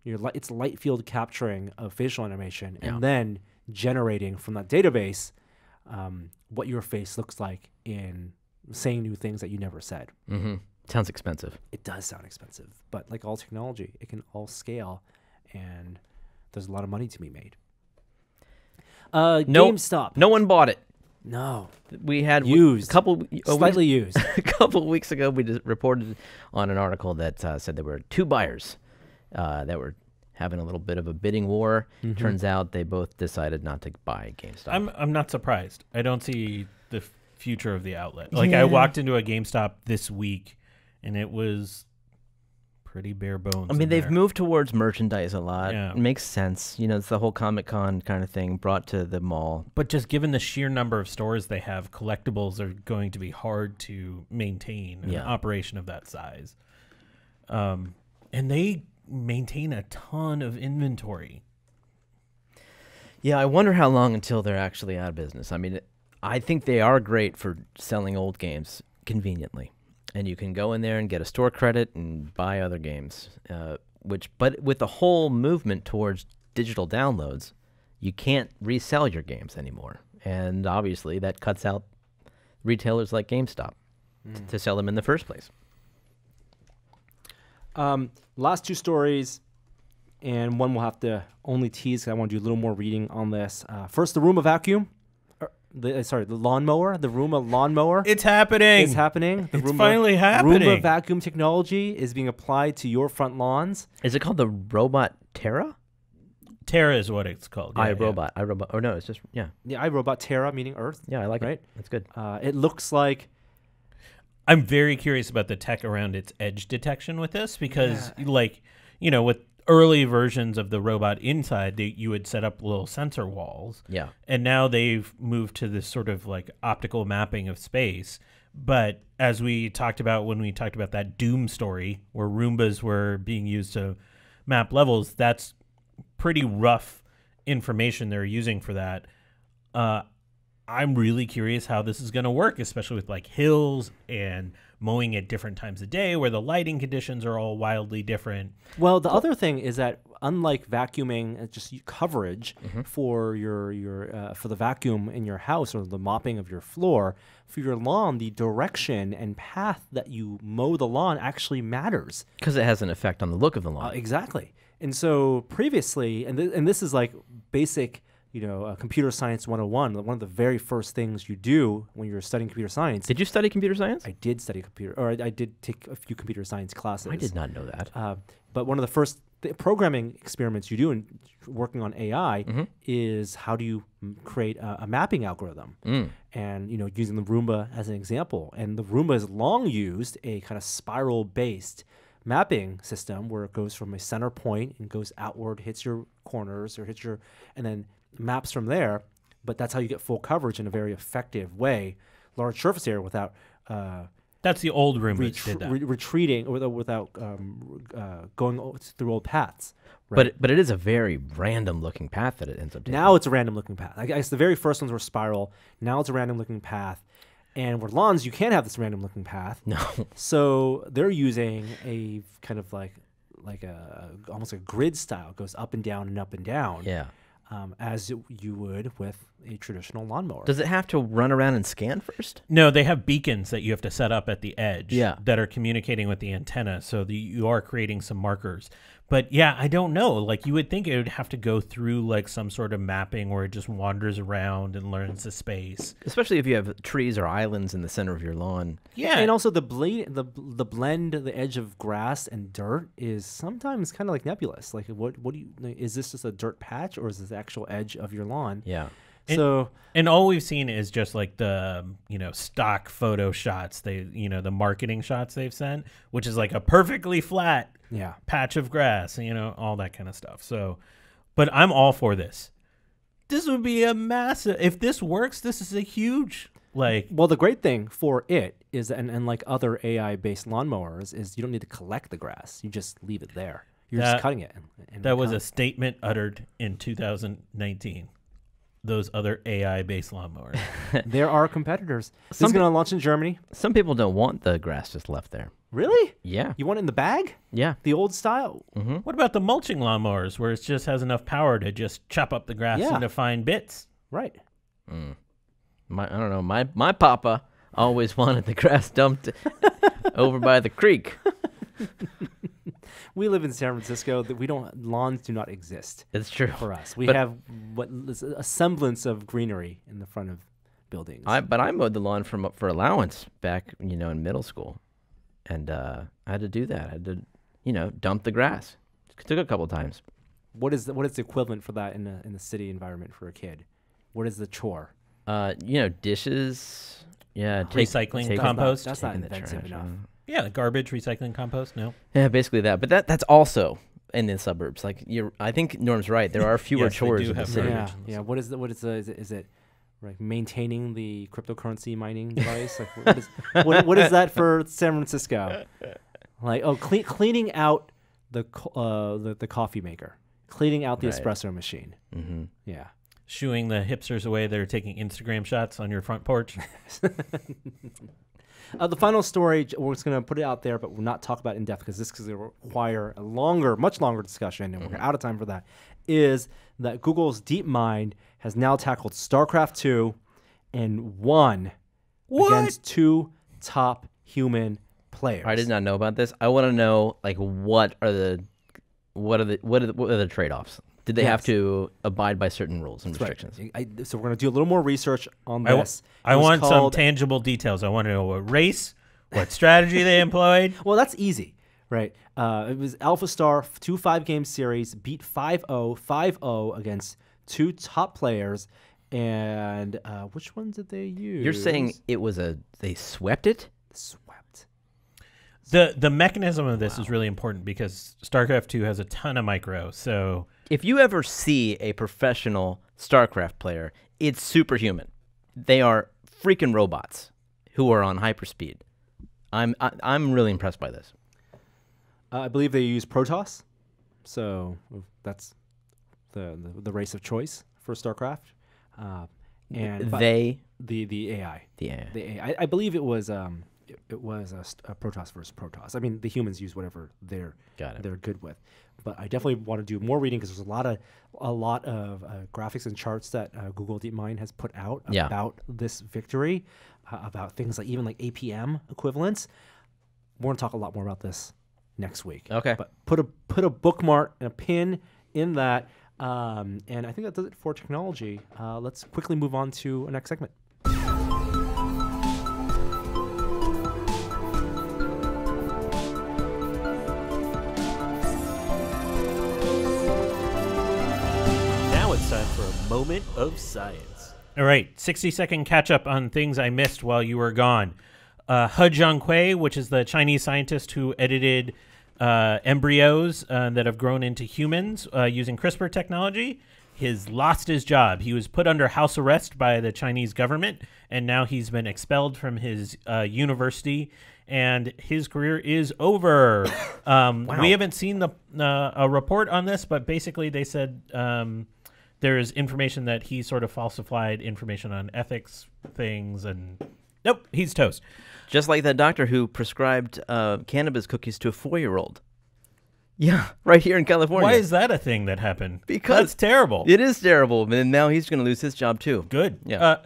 It's light field capturing of facial animation and then generating from that database what your face looks like in saying new things that you never said. Mm-hmm. Sounds expensive. It does sound expensive, but like all technology, it can all scale, and there's a lot of money to be made. GameStop. No one bought it. No. We had used. Slightly used. A couple of weeks ago, we reported on an article that said there were two buyers that were having a little bit of a bidding war. Turns out they both decided not to buy GameStop. I'm not surprised. I don't see the future of the outlet. Like I walked into a GameStop this week, and it was pretty bare bones. I mean, in they've there. moved towards merchandise a lot. Yeah. It makes sense. You know, it's the whole Comic-Con kind of thing brought to the mall. But just given the sheer number of stores they have, collectibles are going to be hard to maintain an operation of that size. And they maintain a ton of inventory. Yeah, I wonder how long until they're actually out of business. I mean, I think they are great for selling old games conveniently. And you can go in there and get a store credit and buy other games. But with the whole movement towards digital downloads, you can't resell your games anymore. And obviously that cuts out retailers like GameStop to sell them in the first place. Last two stories, and one we'll have to only tease 'cause I want to do a little more reading on this. First, the Roomba vacuum. The lawnmower, the Roomba lawnmower. It's happening. It's happening. The It's finally happening. Roomba vacuum technology is being applied to your front lawns. Is it called the robot Terra? Terra is what it's called. Yeah, iRobot. iRobot. Oh, no, it's just, Yeah, iRobot Terra, meaning Earth. Yeah, I like right? it. That's good. It looks like... I'm very curious about the tech around its edge detection with this because, like, you know, with early versions of the robot inside, you would set up little sensor walls. Yeah. And now they've moved to this sort of like optical mapping of space. But as we talked about when we talked about that Doom story where Roombas were being used to map levels, that's pretty rough information they're using for that. I'm really curious how this is going to work, especially with like hills and mowing at different times of day where the lighting conditions are all wildly different. Well, the other thing is that unlike vacuuming, just coverage for for the vacuum in your house or the mopping of your floor, for your lawn, the direction and path that you mow the lawn actually matters. Because it has an effect on the look of the lawn. Exactly. And so previously, and this is like basic, computer science 101, one of the very first things you do when you're studying computer science. Did you study computer science? I did study I did take a few computer science classes. I did not know that. But one of the first programming experiments you do in working on AI is how do you create a mapping algorithm? And, using the Roomba as an example. And the Roomba has long used a kind of spiral-based mapping system where it goes from a center point and goes outward, hits your corners or and then maps from there. But that's how you get full coverage in a very effective way, large surface area without that's the old Roomba did that. retreating or without going through old paths. Right? But it is a very random looking path that it ends up taking. Now it's a random looking path. I guess the very first ones were spiral. Now it's a random looking path. And with lawns, you can't have this random looking path. No. So they're using a kind of like almost a grid style. It goes up and down and up and down. Yeah. As you would with a traditional lawnmower. Does it have to run around and scan first? No, they have beacons that you have to set up at the edge that are communicating with the antenna, so you are creating some markers. But yeah, I don't know. Like you would think it would have to go through like some sort of mapping where it just wanders around and learns the space. Especially if you have trees or islands in the center of your lawn. Yeah, and also the blend, the edge of grass and dirt is sometimes kind of like nebulous. Like what do you? Is this just a dirt patch or is this the actual edge of your lawn? Yeah. And all we've seen is just like the stock photo shots the marketing shots they've sent, which is like a perfectly flat patch of grass, all that kind of stuff. So, but I'm all for this. This would be a massive. If this works, this is a huge Well, the great thing for it is, and like other AI-based lawnmowers, is you don't need to collect the grass. You just leave it there. You're just cutting it. And that was a statement uttered in 2019. Those other AI-based lawnmowers. There are competitors. This is going to launch in Germany. Some people don't want the grass just left there. Really? Yeah. You want it in the bag? Yeah. The old style? Mm-hmm. What about the mulching lawnmowers where it just has enough power to just chop up the grass into fine bits? Right. I don't know. My papa always wanted the grass dumped over by the creek. We live in San Francisco. Lawns do not exist. It's true for us. We have what is a semblance of greenery in the front of buildings. But I mowed the lawn for allowance back, in middle school, and I had to do that. I had to, dump the grass. It took a couple times. What is the equivalent for that in the city environment for a kid? What is the chore? Dishes. Yeah, recycling, compost. That's not inventive enough. Yeah, garbage, recycling, compost. No. Yeah, basically that. But that's also in the suburbs. Like I think Norm's right. There are fewer Yes, they chores do in the have city. garbage. Yeah. What is it like maintaining the cryptocurrency mining device? Like what is that for San Francisco? Like cleaning out the coffee maker, cleaning out the Right. espresso machine. Mm-hmm. Yeah. Shooing the hipsters away that are taking Instagram shots on your front porch. The final story, we're just going to put it out there, but we'll not talk about it in depth because this is going to require a much longer discussion, and we're out of time for that, is that Google's DeepMind has now tackled StarCraft 2 and won against 2 top human players. I did not know about this. I want to know like what are the trade-offs? Did they have Yes. to abide by certain rules and That's restrictions? right. So we're going to do a little more research on this. I It was want some called- tangible details. I want to know what race, what strategy they employed. Well, that's easy, right? It was Alpha Star 2 5-game series, beat 5-0, 5-0 against 2 top players. And which ones did they use? You're saying it was they swept it? Swept. The mechanism of this is really important because StarCraft 2 has a ton of micro. So If you ever see a professional StarCraft player, it's superhuman. They are freaking robots who are on hyperspeed. I'm really impressed by this. I believe they use Protoss, so that's the race of choice for StarCraft. But They the AI. the The AI. I believe it was a Protoss versus Protoss. I mean, the humans use whatever they're good with. But I definitely want to do more reading because there's a lot of graphics and charts that Google DeepMind has put out about this victory, about things like even like APM equivalents. We're going to talk a lot more about this next week. Okay. But put a bookmark and a pin in that. And I think that does it for technology. Let's quickly move on to our next segment. Now it's time for a moment of science. all right, 60-second catch up on things I missed while you were gone. He Jiankui, which is the Chinese scientist who edited embryos that have grown into humans using CRISPR technology, has lost his job. He was put under house arrest by the Chinese government, and now he's been expelled from his university, and his career is over. We haven't seen a report on this, but basically they said there's information that he sort of falsified information on ethics things, and nope, he's toast. Just like that doctor who prescribed cannabis cookies to a 4-year-old. Yeah, right here in California. Why is that a thing that happened? Because that's terrible. It is terrible, and now he's going to lose his job too. Good. Yeah.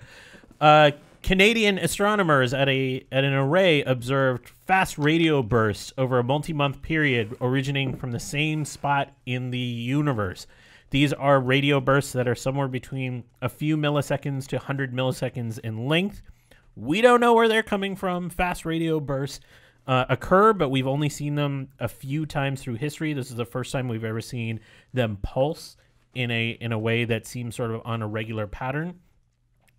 Canadian astronomers at an array observed fast radio bursts over a multi-month period originating from the same spot in the universe. These are radio bursts that are somewhere between a few milliseconds to 100 milliseconds in length. We don't know where they're coming from. Fast radio bursts occur, but we've only seen them a few times through history. This is the first time we've ever seen them pulse in a way that seems sort of on a regular pattern.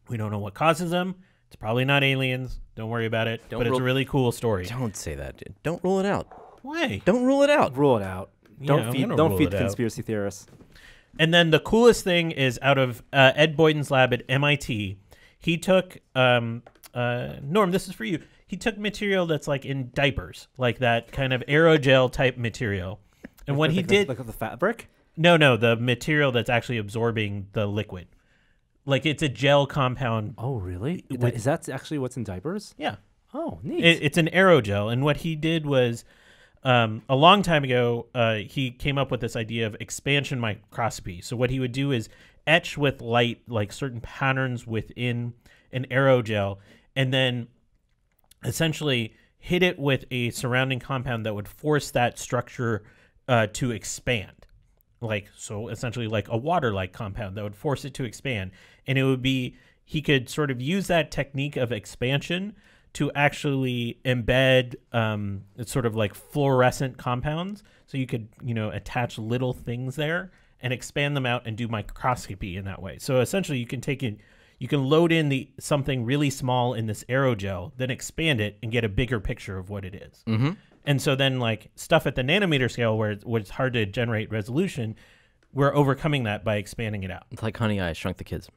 We don't know what causes them. It's probably not aliens. Don't worry about it. But it's a really cool story. Don't say that, dude. Don't rule it out. Why? Don't rule it out. Rule it out. Yeah, Don't I'm feed gonna don't rule feed it the out. conspiracy theorists. And then the coolest thing is out of Ed Boyden's lab at MIT. He took Norm, this is for you. He took material that's like in diapers, like that kind of aerogel type material. And what he did, like the fabric. no, the material that's actually absorbing the liquid, like it's a gel compound. Oh, really? With- Is that actually what's in diapers? Yeah, Oh, neat. it's an aerogel. And what he did was, a long time ago, he came up with this idea of expansion microscopy. So what he would do is etch with light like certain patterns within an aerogel, and then essentially hit it with a surrounding compound that would force that structure to expand. So essentially like a water-like compound that would force it to expand. And it would be, he could sort of use that technique of expansion to actually embed it's sort of like fluorescent compounds. So you could, attach little things there and expand them out and do microscopy in that way. So essentially you can take you can load in something really small in this aerogel, then expand it and get a bigger picture of what it is. Mm-hmm. And so then like stuff at the nanometer scale where it's hard to generate resolution, we're overcoming that by expanding it out. It's like Honey, I Shrunk the Kids.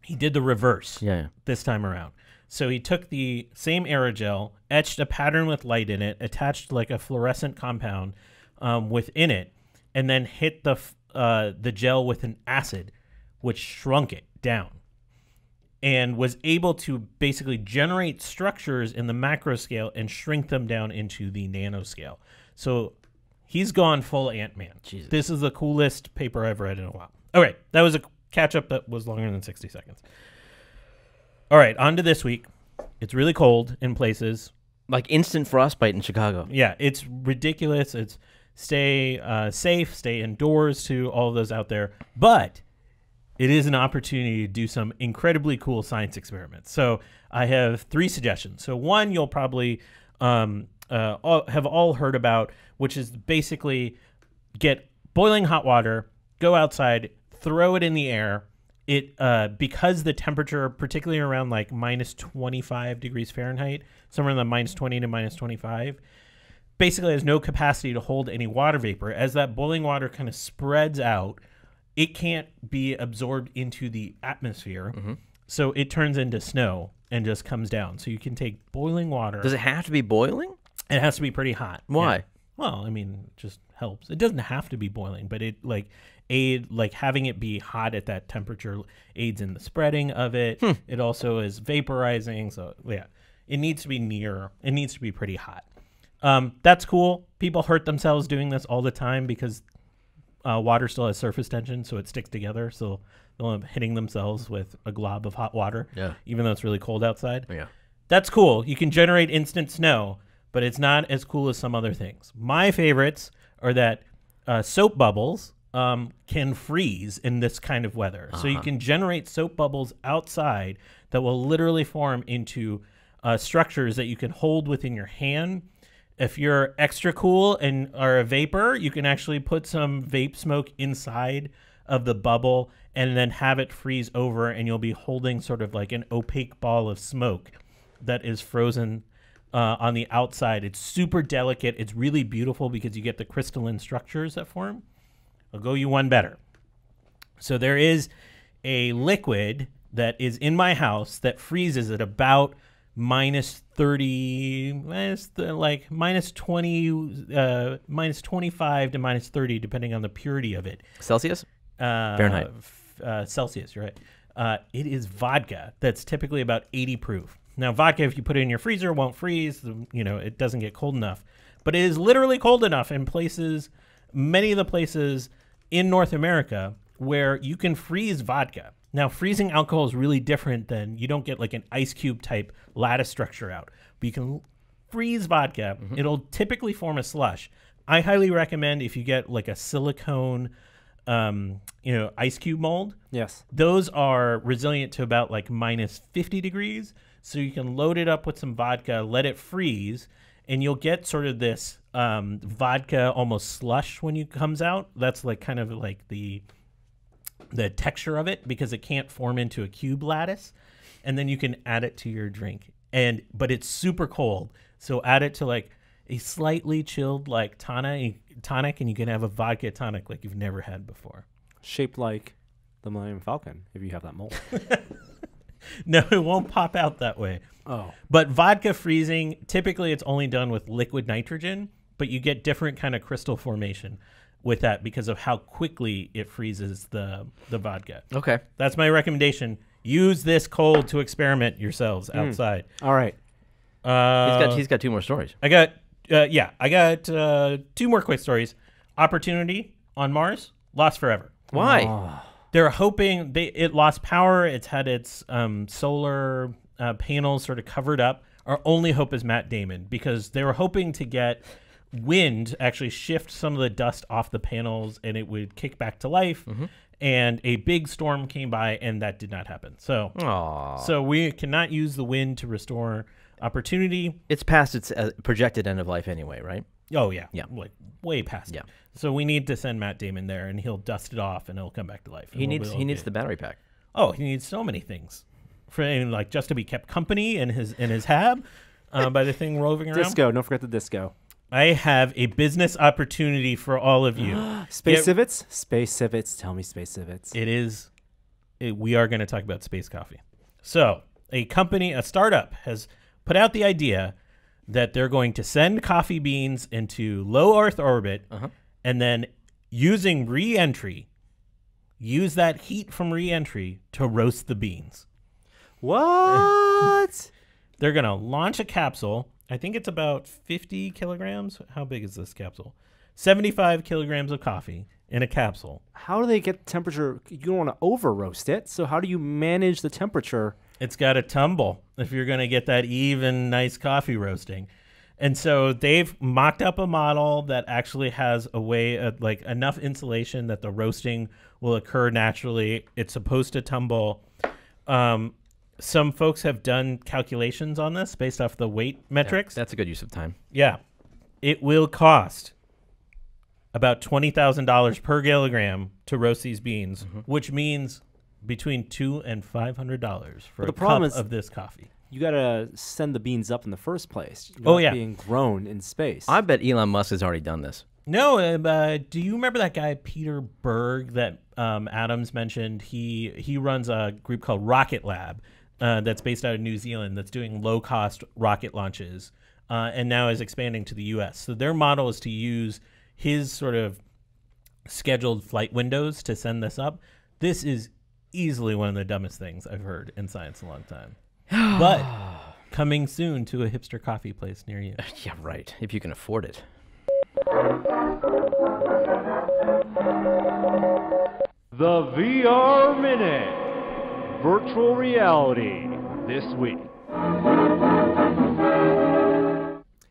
He did the reverse Yeah. this time around. So he took the same aerogel, etched a pattern with light in it, attached like a fluorescent compound within it, and then hit the gel with an acid, which shrunk it down, and was able to basically generate structures in the macro scale and shrink them down into the nanoscale. So he's gone full Ant-Man. Jesus. This is the coolest paper I've read in a while. All right, that was a catch-up that was longer than 60 seconds. All right, on to this week. It's really cold in places. Like instant frostbite in Chicago. Yeah, it's ridiculous. It's stay safe, stay indoors to all of those out there. But it is an opportunity to do some incredibly cool science experiments. So I have 3 suggestions. So one you'll probably have all heard about, which is basically get boiling hot water, go outside, throw it in the air. It because the temperature, particularly around like minus 25 degrees Fahrenheit, somewhere in the minus 20 to minus 25, basically has no capacity to hold any water vapor. As that boiling water kind of spreads out, it can't be absorbed into the atmosphere. Mm-hmm. So it turns into snow and just comes down. So you can take boiling water. Does it have to be boiling? It has to be pretty hot. Why? Yeah. Well, I mean, it just helps. It doesn't have to be boiling, but it having it be hot at that temperature aids in the spreading of it. It also is vaporizing. So yeah, it needs to be pretty hot. That's cool. People hurt themselves doing this all the time because water still has surface tension, so it sticks together. So they'll end up hitting themselves with a glob of hot water, even though it's really cold outside. Yeah. That's cool. You can generate instant snow, but it's not as cool as some other things. My favorites are that soap bubbles can freeze in this kind of weather. So you can generate soap bubbles outside that will literally form into structures that you can hold within your hand. If you're extra cool and are a vapor, you can actually put some vape smoke inside of the bubble and then have it freeze over, and you'll be holding sort of like an opaque ball of smoke that is frozen on the outside. It's super delicate. It's really beautiful because you get the crystalline structures that form. I'll go you one better. So there is a liquid that is in my house that freezes at about minus 30, minus 20, minus 25 to minus 30, depending on the purity of it. Celsius? Fahrenheit. Celsius, you're right. It is vodka that's typically about 80 proof. Now, vodka, if you put it in your freezer, won't freeze. It doesn't get cold enough. But it is literally cold enough in places, many of the places in North America, where you can freeze vodka. Now, freezing alcohol is really different than, you don't get like an ice cube type lattice structure out, but you can freeze vodka. Mm-hmm. It'll typically form a slush. I highly recommend if you get like a silicone, ice cube mold. Yes. Those are resilient to about like minus 50 degrees. So you can load it up with some vodka, let it freeze, and you'll get sort of this vodka almost slush when it comes out. That's like kind of like the texture of it, because it can't form into a cube lattice. And then you can add it to your drink. But it's super cold. So add it to like a slightly chilled like tonic, and you can have a vodka tonic like you've never had before. Shaped like the Millennium Falcon, if you have that mold. No, it won't pop out that way. Oh. But vodka freezing, typically it's only done with liquid nitrogen, but you get different kind of crystal formation with that because of how quickly it freezes the vodka. Okay. That's my recommendation. Use this cold to experiment yourselves outside. All right. He's got 2 more stories. I got 2 more quick stories. Opportunity on Mars, lost forever. Why? Oh. They're hoping it lost power. It's had its solar panels sort of covered up. Our only hope is Matt Damon, because they were hoping to get wind actually shift some of the dust off the panels and it would kick back to life. Mm-hmm. And a big storm came by and that did not happen. So we cannot use the wind to restore Opportunity. It's past its projected end of life anyway, right? Oh, yeah. Yeah. Like way past Yeah. it. So we need to send Matt Damon there and he'll dust it off and it'll come back to life. He needs the battery pack. Oh, he needs so many things for like just to be kept company in his hab by the thing roving around. Disco. Don't forget the disco. I have a business opportunity for all of you. Space civets? Space civets. Tell me space civets. We are going to talk about space coffee. So a startup has put out the idea that they're going to send coffee beans into low Earth orbit and then using re-entry, use that heat from re-entry to roast the beans. What? They're going to launch a capsule. I think it's about 50 kilograms. How big is this capsule? 75 kilograms of coffee in a capsule. How do they get temperature? You don't want to over roast it. So how do you manage the temperature? It's got to tumble if you're going to get that even nice coffee roasting. And so they've mocked up a model that actually has a way of like enough insulation that the roasting will occur naturally. It's supposed to tumble. Some folks have done calculations on this based off the weight metrics. That's a good use of time. Yeah. It will cost about $20,000 per kilogram to roast these beans, which means between $200 and $500 for a cup of this coffee. You got to send the beans up in the first place. You're not being grown in space. I bet Elon Musk has already done this. No, do you remember that guy Peter Berg that Adams mentioned? He runs a group called Rocket Lab that's based out of New Zealand that's doing low-cost rocket launches and now is expanding to the U.S. So their model is to use his sort of scheduled flight windows to send this up. This is easily one of the dumbest things I've heard in science in a long time. But coming soon to a hipster coffee place near you. Yeah, right. If you can afford it. The VR Minute. Virtual reality this week.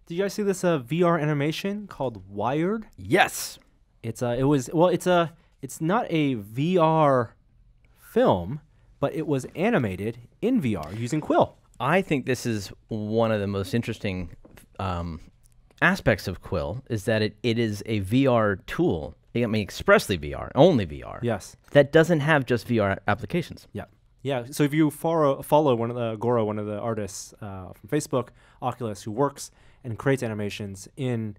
Did you guys see this VR animation called Wired? Yes. It's not a VR film, but it was animated in VR using Quill. I think this is one of the most interesting aspects of Quill is that it is a VR tool. I mean, expressly VR, only VR. Yes. That doesn't have just VR applications. Yeah. Yeah. So if you follow one of the artists from Facebook, Oculus, who works and creates animations in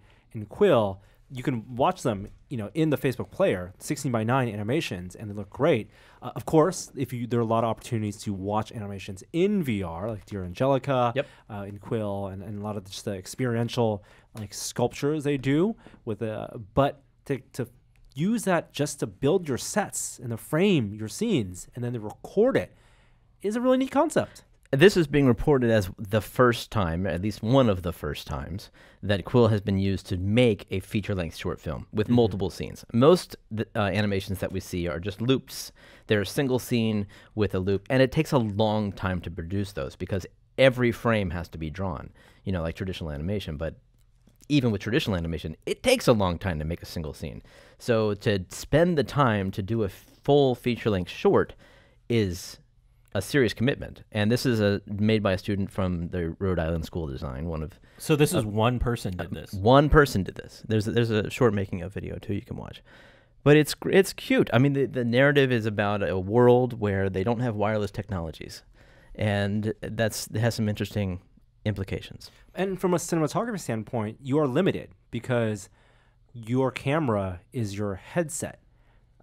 Quill, you can watch them, in the Facebook player, 16:9 animations, and they look great. Of course, there are a lot of opportunities to watch animations in VR, like Dear Angelica, in Quill, and a lot of just the experiential like sculptures they do with but to use that just to build your sets and to frame your scenes and then to record it is a really neat concept. This is being reported as the first time, at least one of the first times, that Quill has been used to make a feature-length short film with multiple scenes. Most animations that we see are just loops. They're a single scene with a loop, and it takes a long time to produce those because every frame has to be drawn, like traditional animation. But even with traditional animation, it takes a long time to make a single scene. So to spend the time to do a full feature-length short is a serious commitment. And this is made by a student from the Rhode Island School of Design. So this is one person did this. One person did this. There's a short making of video too you can watch. But it's cute. I mean, the narrative is about a world where they don't have wireless technologies. And it has some interesting implications. And from a cinematography standpoint, you are limited because your camera is your headset,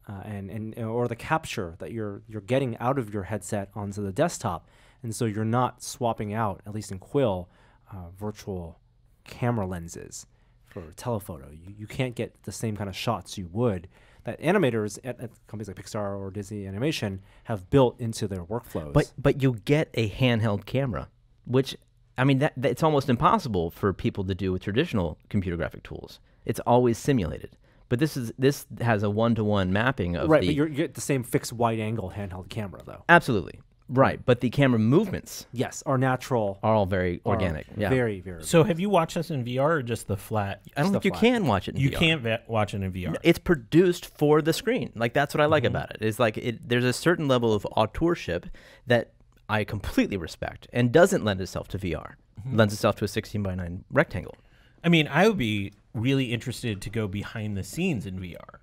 or the capture that you're getting out of your headset onto the desktop, and so you're not swapping out, at least in Quill, virtual camera lenses for telephoto. You can't get the same kind of shots you would that animators at companies like Pixar or Disney Animation have built into their workflows. But you get a handheld camera, which it's almost impossible for people to do with traditional computer graphic tools. It's always simulated. But this has a one-to-one mapping of but you get the same fixed wide-angle handheld camera, though. Absolutely. Right, but the camera movements are natural. Are all very organic. Yeah. Very, very. So have you watched this in VR or just the flat? I don't think you can watch it in VR. You can't watch it in VR. No, it's produced for the screen. Like, that's what I like about it. It's like there's a certain level of auteurship that I completely respect and doesn't lend itself to VR. Lends itself to a 16:9 rectangle. I mean, I would be really interested to go behind the scenes in VR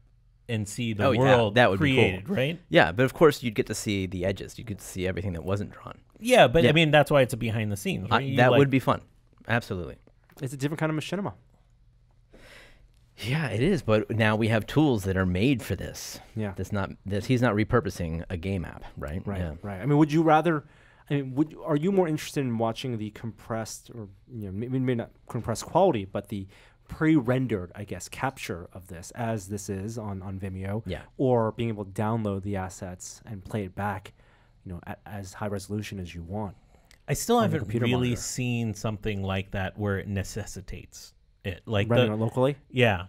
and see the Oh, yeah, world that would be cool. created, right? Yeah, but of course you'd get to see the edges. You get to see everything that wasn't drawn. Yeah, but Yeah. I mean, that's why it's a behind the scenes, right? You, That like- would be fun. Absolutely. It's a different kind of machinima. Yeah, it is. But now we have tools that are made for this. Yeah. He's not repurposing a game app, right? Right, Yeah. right. I mean, would you rather? I mean, are you more interested in watching the compressed, or maybe not compressed quality, but the pre-rendered, I guess, capture of this, as this is on Vimeo, Yeah. or being able to download the assets and play it back, at as high resolution as you want? I still on the haven't computer really monitor? seen something like that where it necessitates it. Like Render it locally. yeah.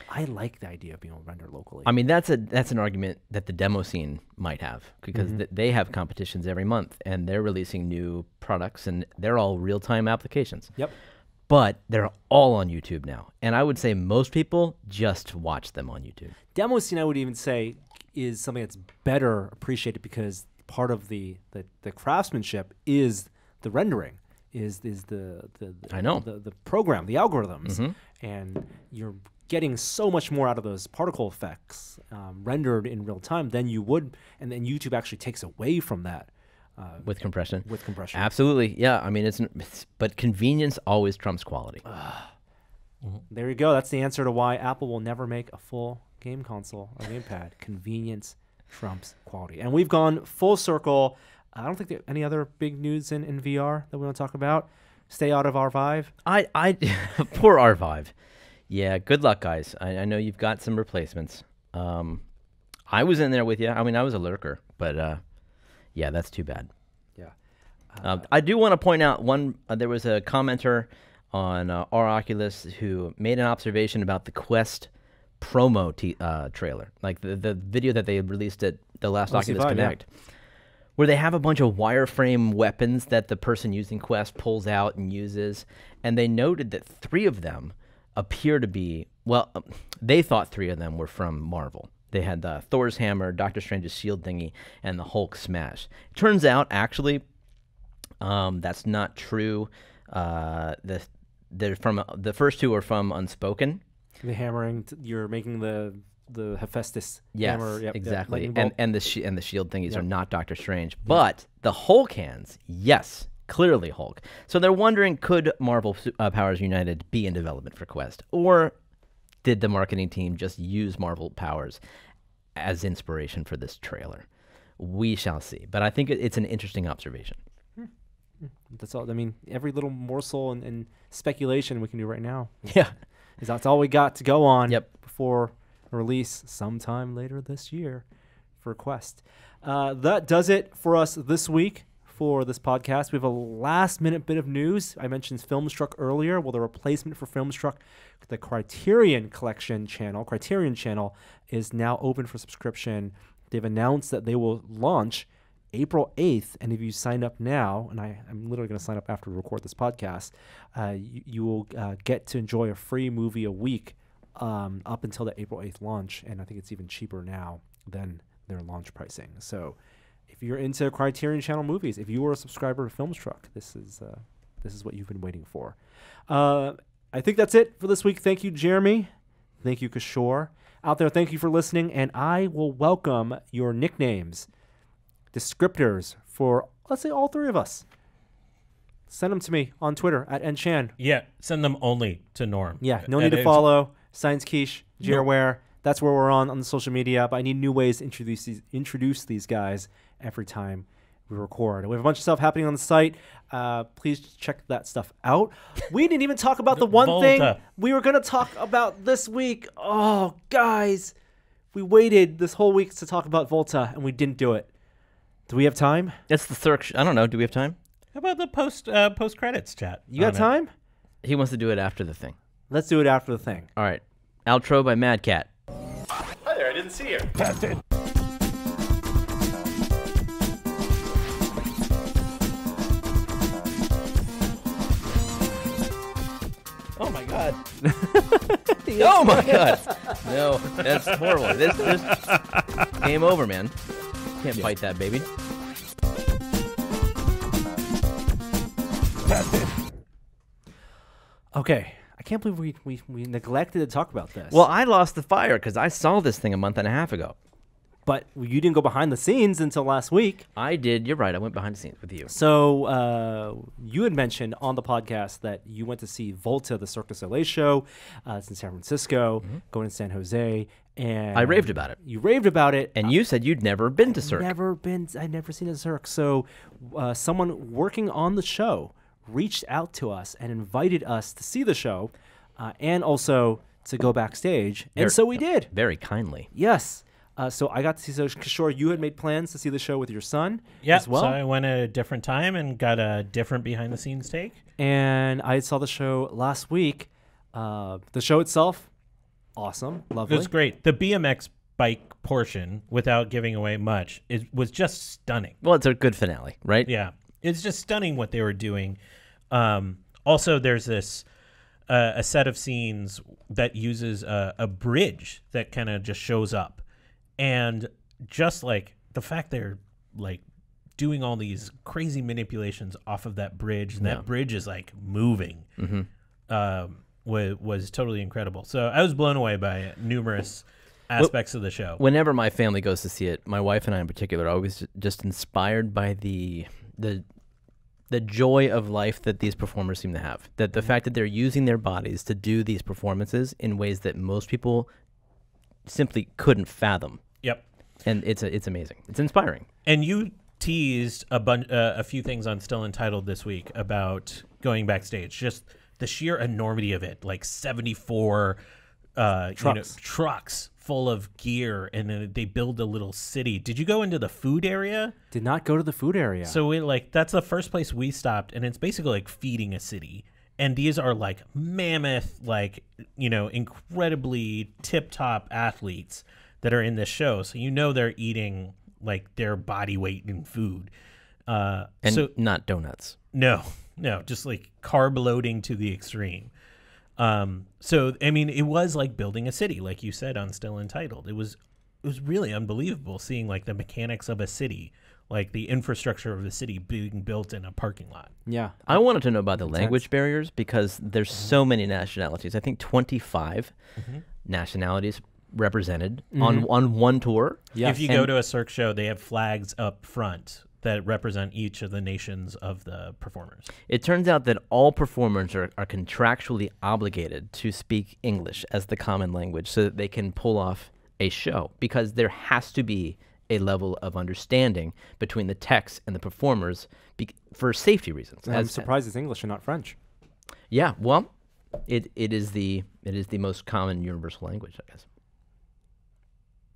I like the idea of being able to render locally. I mean, that's an argument that the demo scene might have, because they have competitions every month and they're releasing new products and they're all real-time applications. Yep. But they're all on YouTube now. And I would say most people just watch them on YouTube. Demo scene, I would even say, is something that's better appreciated because part of the craftsmanship is the rendering, is the I know. the program, the algorithms, and you're getting so much more out of those particle effects rendered in real time than you would, and then YouTube actually takes away from that With compression. with compression. Absolutely. Yeah. I mean, but convenience always trumps quality. There you go. That's the answer to why Apple will never make a full game console or gamepad. Convenience trumps quality. And we've gone full circle. I don't think there any other big news in VR that we want to talk about. Stay out of R5. I poor R5. Yeah, good luck, guys. I know you've got some replacements. I was in there with you. I mean, I was a lurker, but yeah, that's too bad. Yeah. I do want to point out there was a commenter on our Oculus who made an observation about the Quest promo trailer, like the video that they released at the last Oculus OC5, Connect, where they have a bunch of wireframe weapons that the person using Quest pulls out and uses, and they noted that 3 of them appear to be, they thought 3 of them were from Marvel. They had Thor's hammer, Doctor Strange's shield thingy, and the Hulk smash. Turns out, actually, that's not true. They're from the first 2 are from Unspoken. The hammering. You're making the Hephaestus Yes, hammer. Yep, exactly. lightning bolt. And the shield thingies are Yep. not Doctor Strange, but the Hulk hands, yes, clearly Hulk. So they're wondering, could Marvel Powers United be in development for Quest, or did the marketing team just use Marvel Powers as inspiration for this trailer? We shall see. But I think it's an interesting observation. That's all. I mean, every little morsel and speculation we can do right now. Yeah. That's all we got to go on. Yep. Before release sometime later this year for Quest. That does it for us this week for this podcast. We have a last-minute bit of news. I mentioned Filmstruck earlier. Well, the replacement for Filmstruck, the Criterion channel, is now open for subscription. They've announced that they will launch April 8th, and if you sign up now, and I'm literally going to sign up after we record this podcast, you will get to enjoy a free movie a week up until the April 8th launch, and I think it's even cheaper now than their launch pricing. So if you're into Criterion Channel movies, if you are a subscriber to Filmstruck, this is what you've been waiting for. I think that's it for this week. Thank you, Jeremy. Thank you, Kishore. Out there, thank you for listening, and I will welcome your nicknames, descriptors for, let's say, all 3 of us. Send them to me on Twitter at @nchan. Yeah, send them only to Norm. Yeah, no need to follow Science Quiche, Jareware. That's where we're on the social media. But I need new ways to introduce these guys every time we record. We have a bunch of stuff happening on the site. Please check that stuff out. We didn't even talk about the one thing Volta. we were going to talk about this week. Oh, guys, we waited this whole week to talk about Volta, and we didn't do it. Do we have time? That's the search. I don't know. Do we have time? How about the post credits chat? You got on it? time? He wants to do it after the thing. Let's do it after the thing. All right. Outro by Mad Cat. Hi there, I didn't see you. Oh my god. Oh my god. No, that's horrible. This game over, man. Can't fight that, baby. Okay, I can't believe we neglected to talk about this. Well, I lost the fire because I saw this thing a month and a half ago. but you didn't go behind the scenes until last week. I did. You're right. I went behind the scenes with you. So you had mentioned on the podcast that you went to see Volta, the Cirque du Soleil show. It's in San Francisco, going to San Jose. And I raved about it. You raved about it. And you said you'd never been to Cirque. I'd never seen a Cirque. So someone working on the show reached out to us and invited us to see the show and also to go backstage. And so we did. Very kindly. Yes. So I got to see, so Kishore, you had made plans to see the show with your son as as well. So I went at a different time and got a different behind the scenes take. And I saw the show last week. The show itself, awesome, lovely. It was great. The BMX bike portion, without giving away much, was just stunning. Well, it's a good finale, right? Yeah. It's just stunning what they were doing. Also, there's this a set of scenes that uses a bridge that kind of just shows up. And just like the fact they're like doing all these crazy manipulations off of that bridge, and that bridge is like moving, was totally incredible. So I was blown away by numerous aspects of the show. Whenever my family goes to see it, my wife and I in particular are always just inspired by the joy of life that these performers seem to have. That the fact that they're using their bodies to do these performances in ways that most people simply couldn't fathom. Yep. And it's amazing. It's inspiring. And you teased a few things on Still Entitled this week about going backstage. Just the sheer enormity of it, like 74 trucks full of gear, and then they build a little city. Did you go into the food area? Did not go to the food area. So that's the first place we stopped, and it's basically like feeding a city. And these are like mammoth, like, incredibly tip-top athletes that are in this show. So they're eating like their body weight in food. And so not donuts. No, just like carb loading to the extreme. So, I mean, it was like building a city, like you said on Still Entitled. It was really unbelievable seeing like the mechanics of a city, like the infrastructure of the city being built in a parking lot. Yeah. I wanted to know about the language barriers because there's so many nationalities. I think 25 nationalities represented on one tour. Yes. If you go to a Cirque show, they have flags up front that represent each of the nations of the performers. It turns out that all performers are contractually obligated to speak English as the common language so that they can pull off a show, because there has to be a level of understanding between the text and the performers for safety reasons. I'm surprised it's English and not French. Yeah, well, it is the most common universal language, I guess.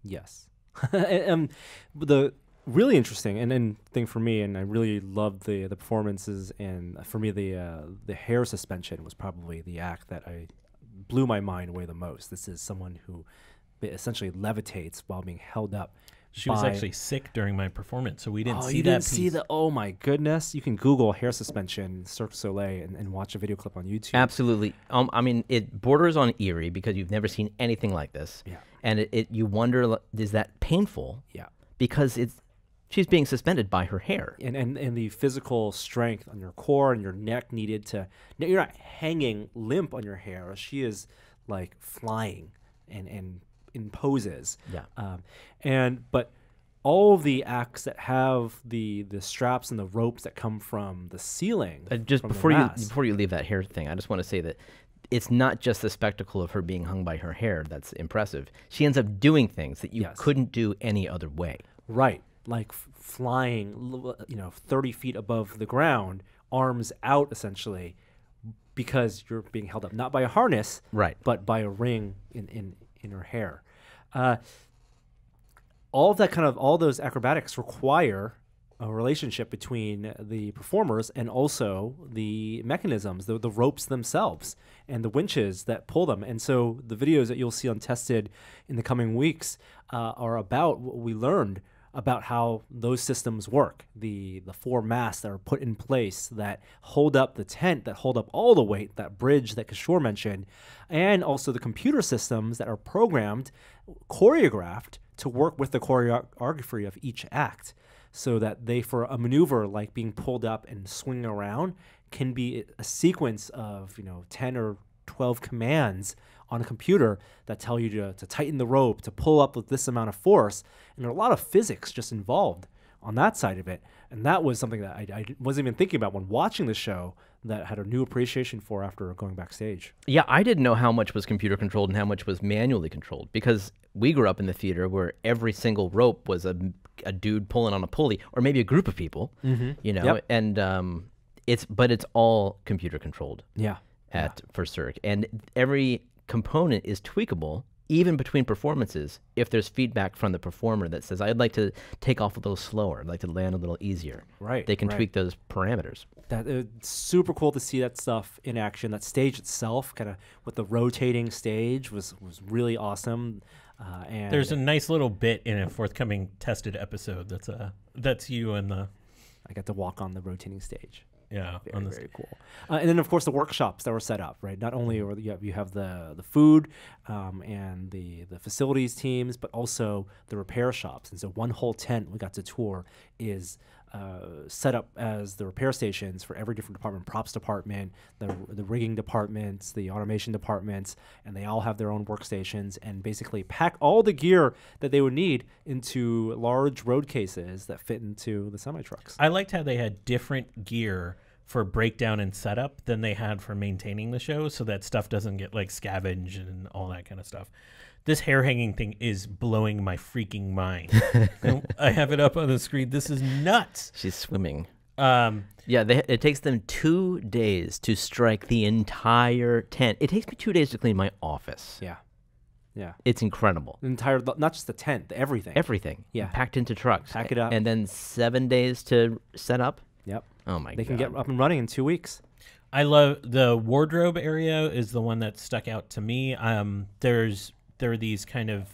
Yes. The really interesting and thing for me, and I really loved the performances, and for me the hair suspension was probably the act that I blew my mind away the most. This is someone who essentially levitates while being held up. She was actually sick during my performance, so we didn't see you that didn't piece. see the, oh my goodness. You can Google hair suspension, Cirque du Soleil, and watch a video clip on YouTube. Absolutely. I mean, it borders on eerie because you've never seen anything like this. Yeah. And you wonder, is that painful? Yeah. Because she's being suspended by her hair. And the physical strength on your core and your neck needed to, you're not hanging limp on your hair. She is like flying and in poses. Yeah. But all of the acts that have the straps and the ropes that come from the ceiling. Just from before the you leave that hair thing, I just want to say that it's not just the spectacle of her being hung by her hair that's impressive. She ends up doing things that you couldn't do any other way. Right. Like flying, 30 feet above the ground, arms out essentially, because you're being held up not by a harness, right, but by a ring in her hair. All those acrobatics require a relationship between the performers and also the mechanisms, the ropes themselves, and the winches that pull them. And so the videos that you'll see on Tested in the coming weeks are about what we learned about how those systems work, the 4 masts that are put in place that hold up the tent, that hold up all the weight, that bridge that Kishore mentioned, and also the computer systems that are programmed, choreographed to work with the choreography of each act, so that they, for a maneuver like being pulled up and swinging around, can be a sequence of 10 or 12 commands on a computer that tell you to tighten the rope, to pull up with this amount of force. And there are a lot of physics just involved on that side of it. And that was something that I wasn't even thinking about when watching the show, that I had a new appreciation for after going backstage. Yeah, I didn't know how much was computer controlled and how much was manually controlled, because we grew up in the theater where every single rope was a dude pulling on a pulley, or maybe a group of people, you know, Yep. and it's all computer controlled Yeah. for Cirque, and every component is tweakable, even between performances, if there's feedback from the performer that says, I'd like to take off a little slower, I'd like to land a little easier. Right, They can right. tweak those parameters. That it's super cool to see that stuff in action. That stage itself, kind of with the rotating stage, was really awesome. And There's a nice little bit in a forthcoming tested episode that's you and the I got to walk on the rotating stage. on the Very cool. And then, of course, the workshops that were set up, right? Not only are you have the food and the facilities teams, but also the repair shops. And so one whole tent we got to tour is set up as the repair stations for every different department: props department, the rigging departments, the automation departments, and they all have their own workstations, and basically pack all the gear that they would need into large road cases that fit into the semi-trucks. I liked how they had different gear for breakdown and setup than they had for maintaining the show, so that stuff doesn't get like scavenged and all that kind of stuff. This hair hanging thing is blowing my freaking mind. I have it up on the screen. This is nuts. She's swimming. Yeah, It takes them 2 days to strike the entire tent. It takes me 2 days to clean my office. Yeah. It's incredible. The entire, not just the tent, everything. Everything. Yeah. Packed into trucks. Pack it up. And then 7 days to set up. Yep. Oh my god. They can get up and running in 2 weeks. I love the wardrobe area is the one that stuck out to me. There are these kind of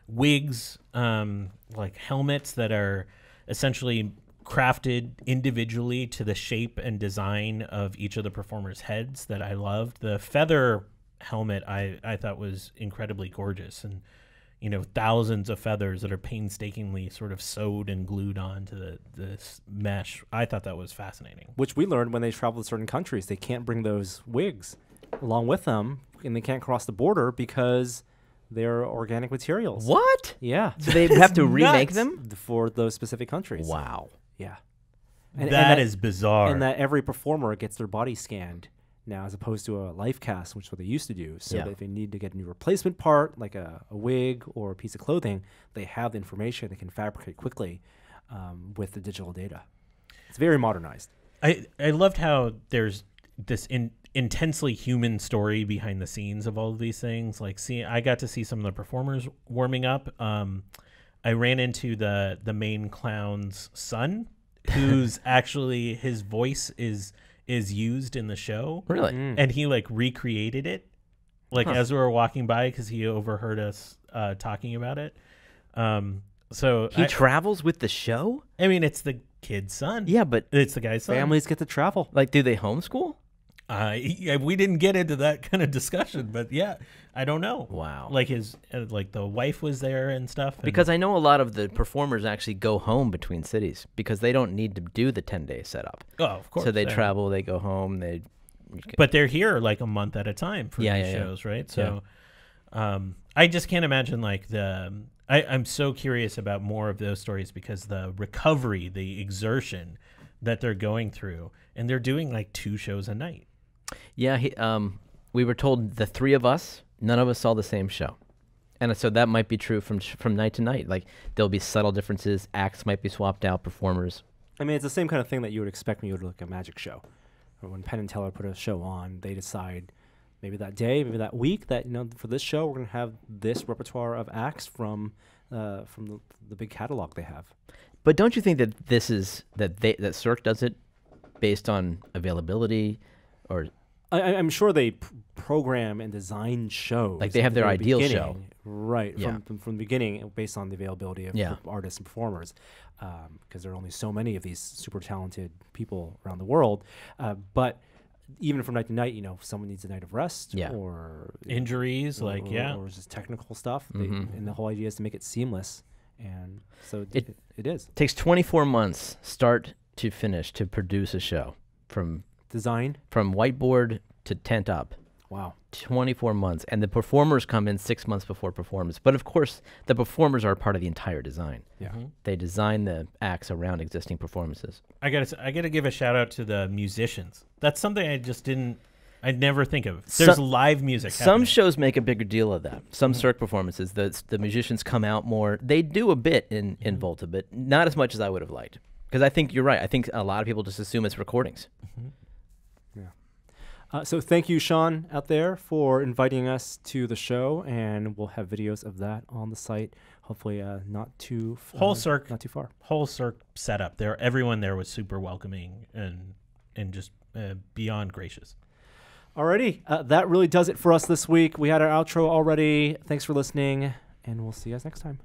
wigs, like helmets that are essentially crafted individually to the shape and design of each of the performers' heads that I loved. The feather helmet I thought was incredibly gorgeous, and thousands of feathers that are painstakingly sort of sewed and glued onto this mesh. I thought that was fascinating. Which we learned when they travel to certain countries. They can't bring those wigs along with them, and they can't cross the border because they're organic materials. What? Yeah. So they have to remake them? For those specific countries. Wow. Yeah. That is bizarre. And that every performer gets their body scanned now, as opposed to a life cast, which is what they used to do. So that if they need to get a new replacement part, like a wig or a piece of clothing, they have the information they can fabricate quickly with the digital data. It's very modernized. I loved how there's this intensely human story behind the scenes of all of these things. Like, I got to see some of the performers warming up. I ran into the main clown's son, who's actually, his voice is used in the show. Really? And he like recreated it, like as we were walking by, because he overheard us talking about it. So He travels with the show? I mean, it's the kid's son. Yeah, but It's the guy's son. Families get to travel. like, do they homeschool? We didn't get into that kind of discussion, but yeah, I don't know. Wow. Like like the wife was there and stuff. And Because I know a lot of the performers actually go home between cities because they don't need to do the 10-day setup. oh, of course. So they yeah. travel, they go home, But they're here like a month at a time for Yeah, these yeah, yeah. shows, right? So I just can't imagine like I'm so curious about more of those stories, because the recovery, the exertion that they're going through, and they're doing like 2 shows a night. Yeah, we were told the 3 of us, none of us saw the same show. And so that might be true from night to night. Like, there'll be subtle differences. Acts might be swapped out, performers. I mean, it's the same kind of thing that you would expect when you would look at a magic show. Or when Penn and Teller put a show on, they decide maybe that day, maybe that week, that for this show we're going to have this repertoire of acts from the big catalog they have. But don't you think that that Cirque does it based on availability, or I'm sure they program and design shows. Like, they have at the their very ideal beginning, show. Right, Yeah. from the beginning, based on the availability of artists and performers, because there are only so many of these super talented people around the world. But even from night to night, if someone needs a night of rest or Injuries, or just technical stuff, and the whole idea is to make it seamless. And so it is. takes 24 months start to finish to produce a show from Design. whiteboard to tent up. Wow. 24 months. And the performers come in 6 months before performance. But of course, the performers are part of the entire design. Yeah. They design the acts around existing performances. I gotta give a shout out to the musicians. That's something I'd never think of. There's live music Some happening. shows make a bigger deal of that. Some Cirque performances, the musicians come out more. They do a bit in Volta, but not as much as I would have liked. Because I think you're right. I think a lot of people just assume it's recordings. So thank you, Sean, out there, for inviting us to the show, and we'll have videos of that on the site. Hopefully, not too Whole Cirque, not too far. Whole Cirque setup. Everyone there was super welcoming and just beyond gracious. Alrighty, that really does it for us this week. We had our outro already. Thanks for listening, and we'll see you guys next time.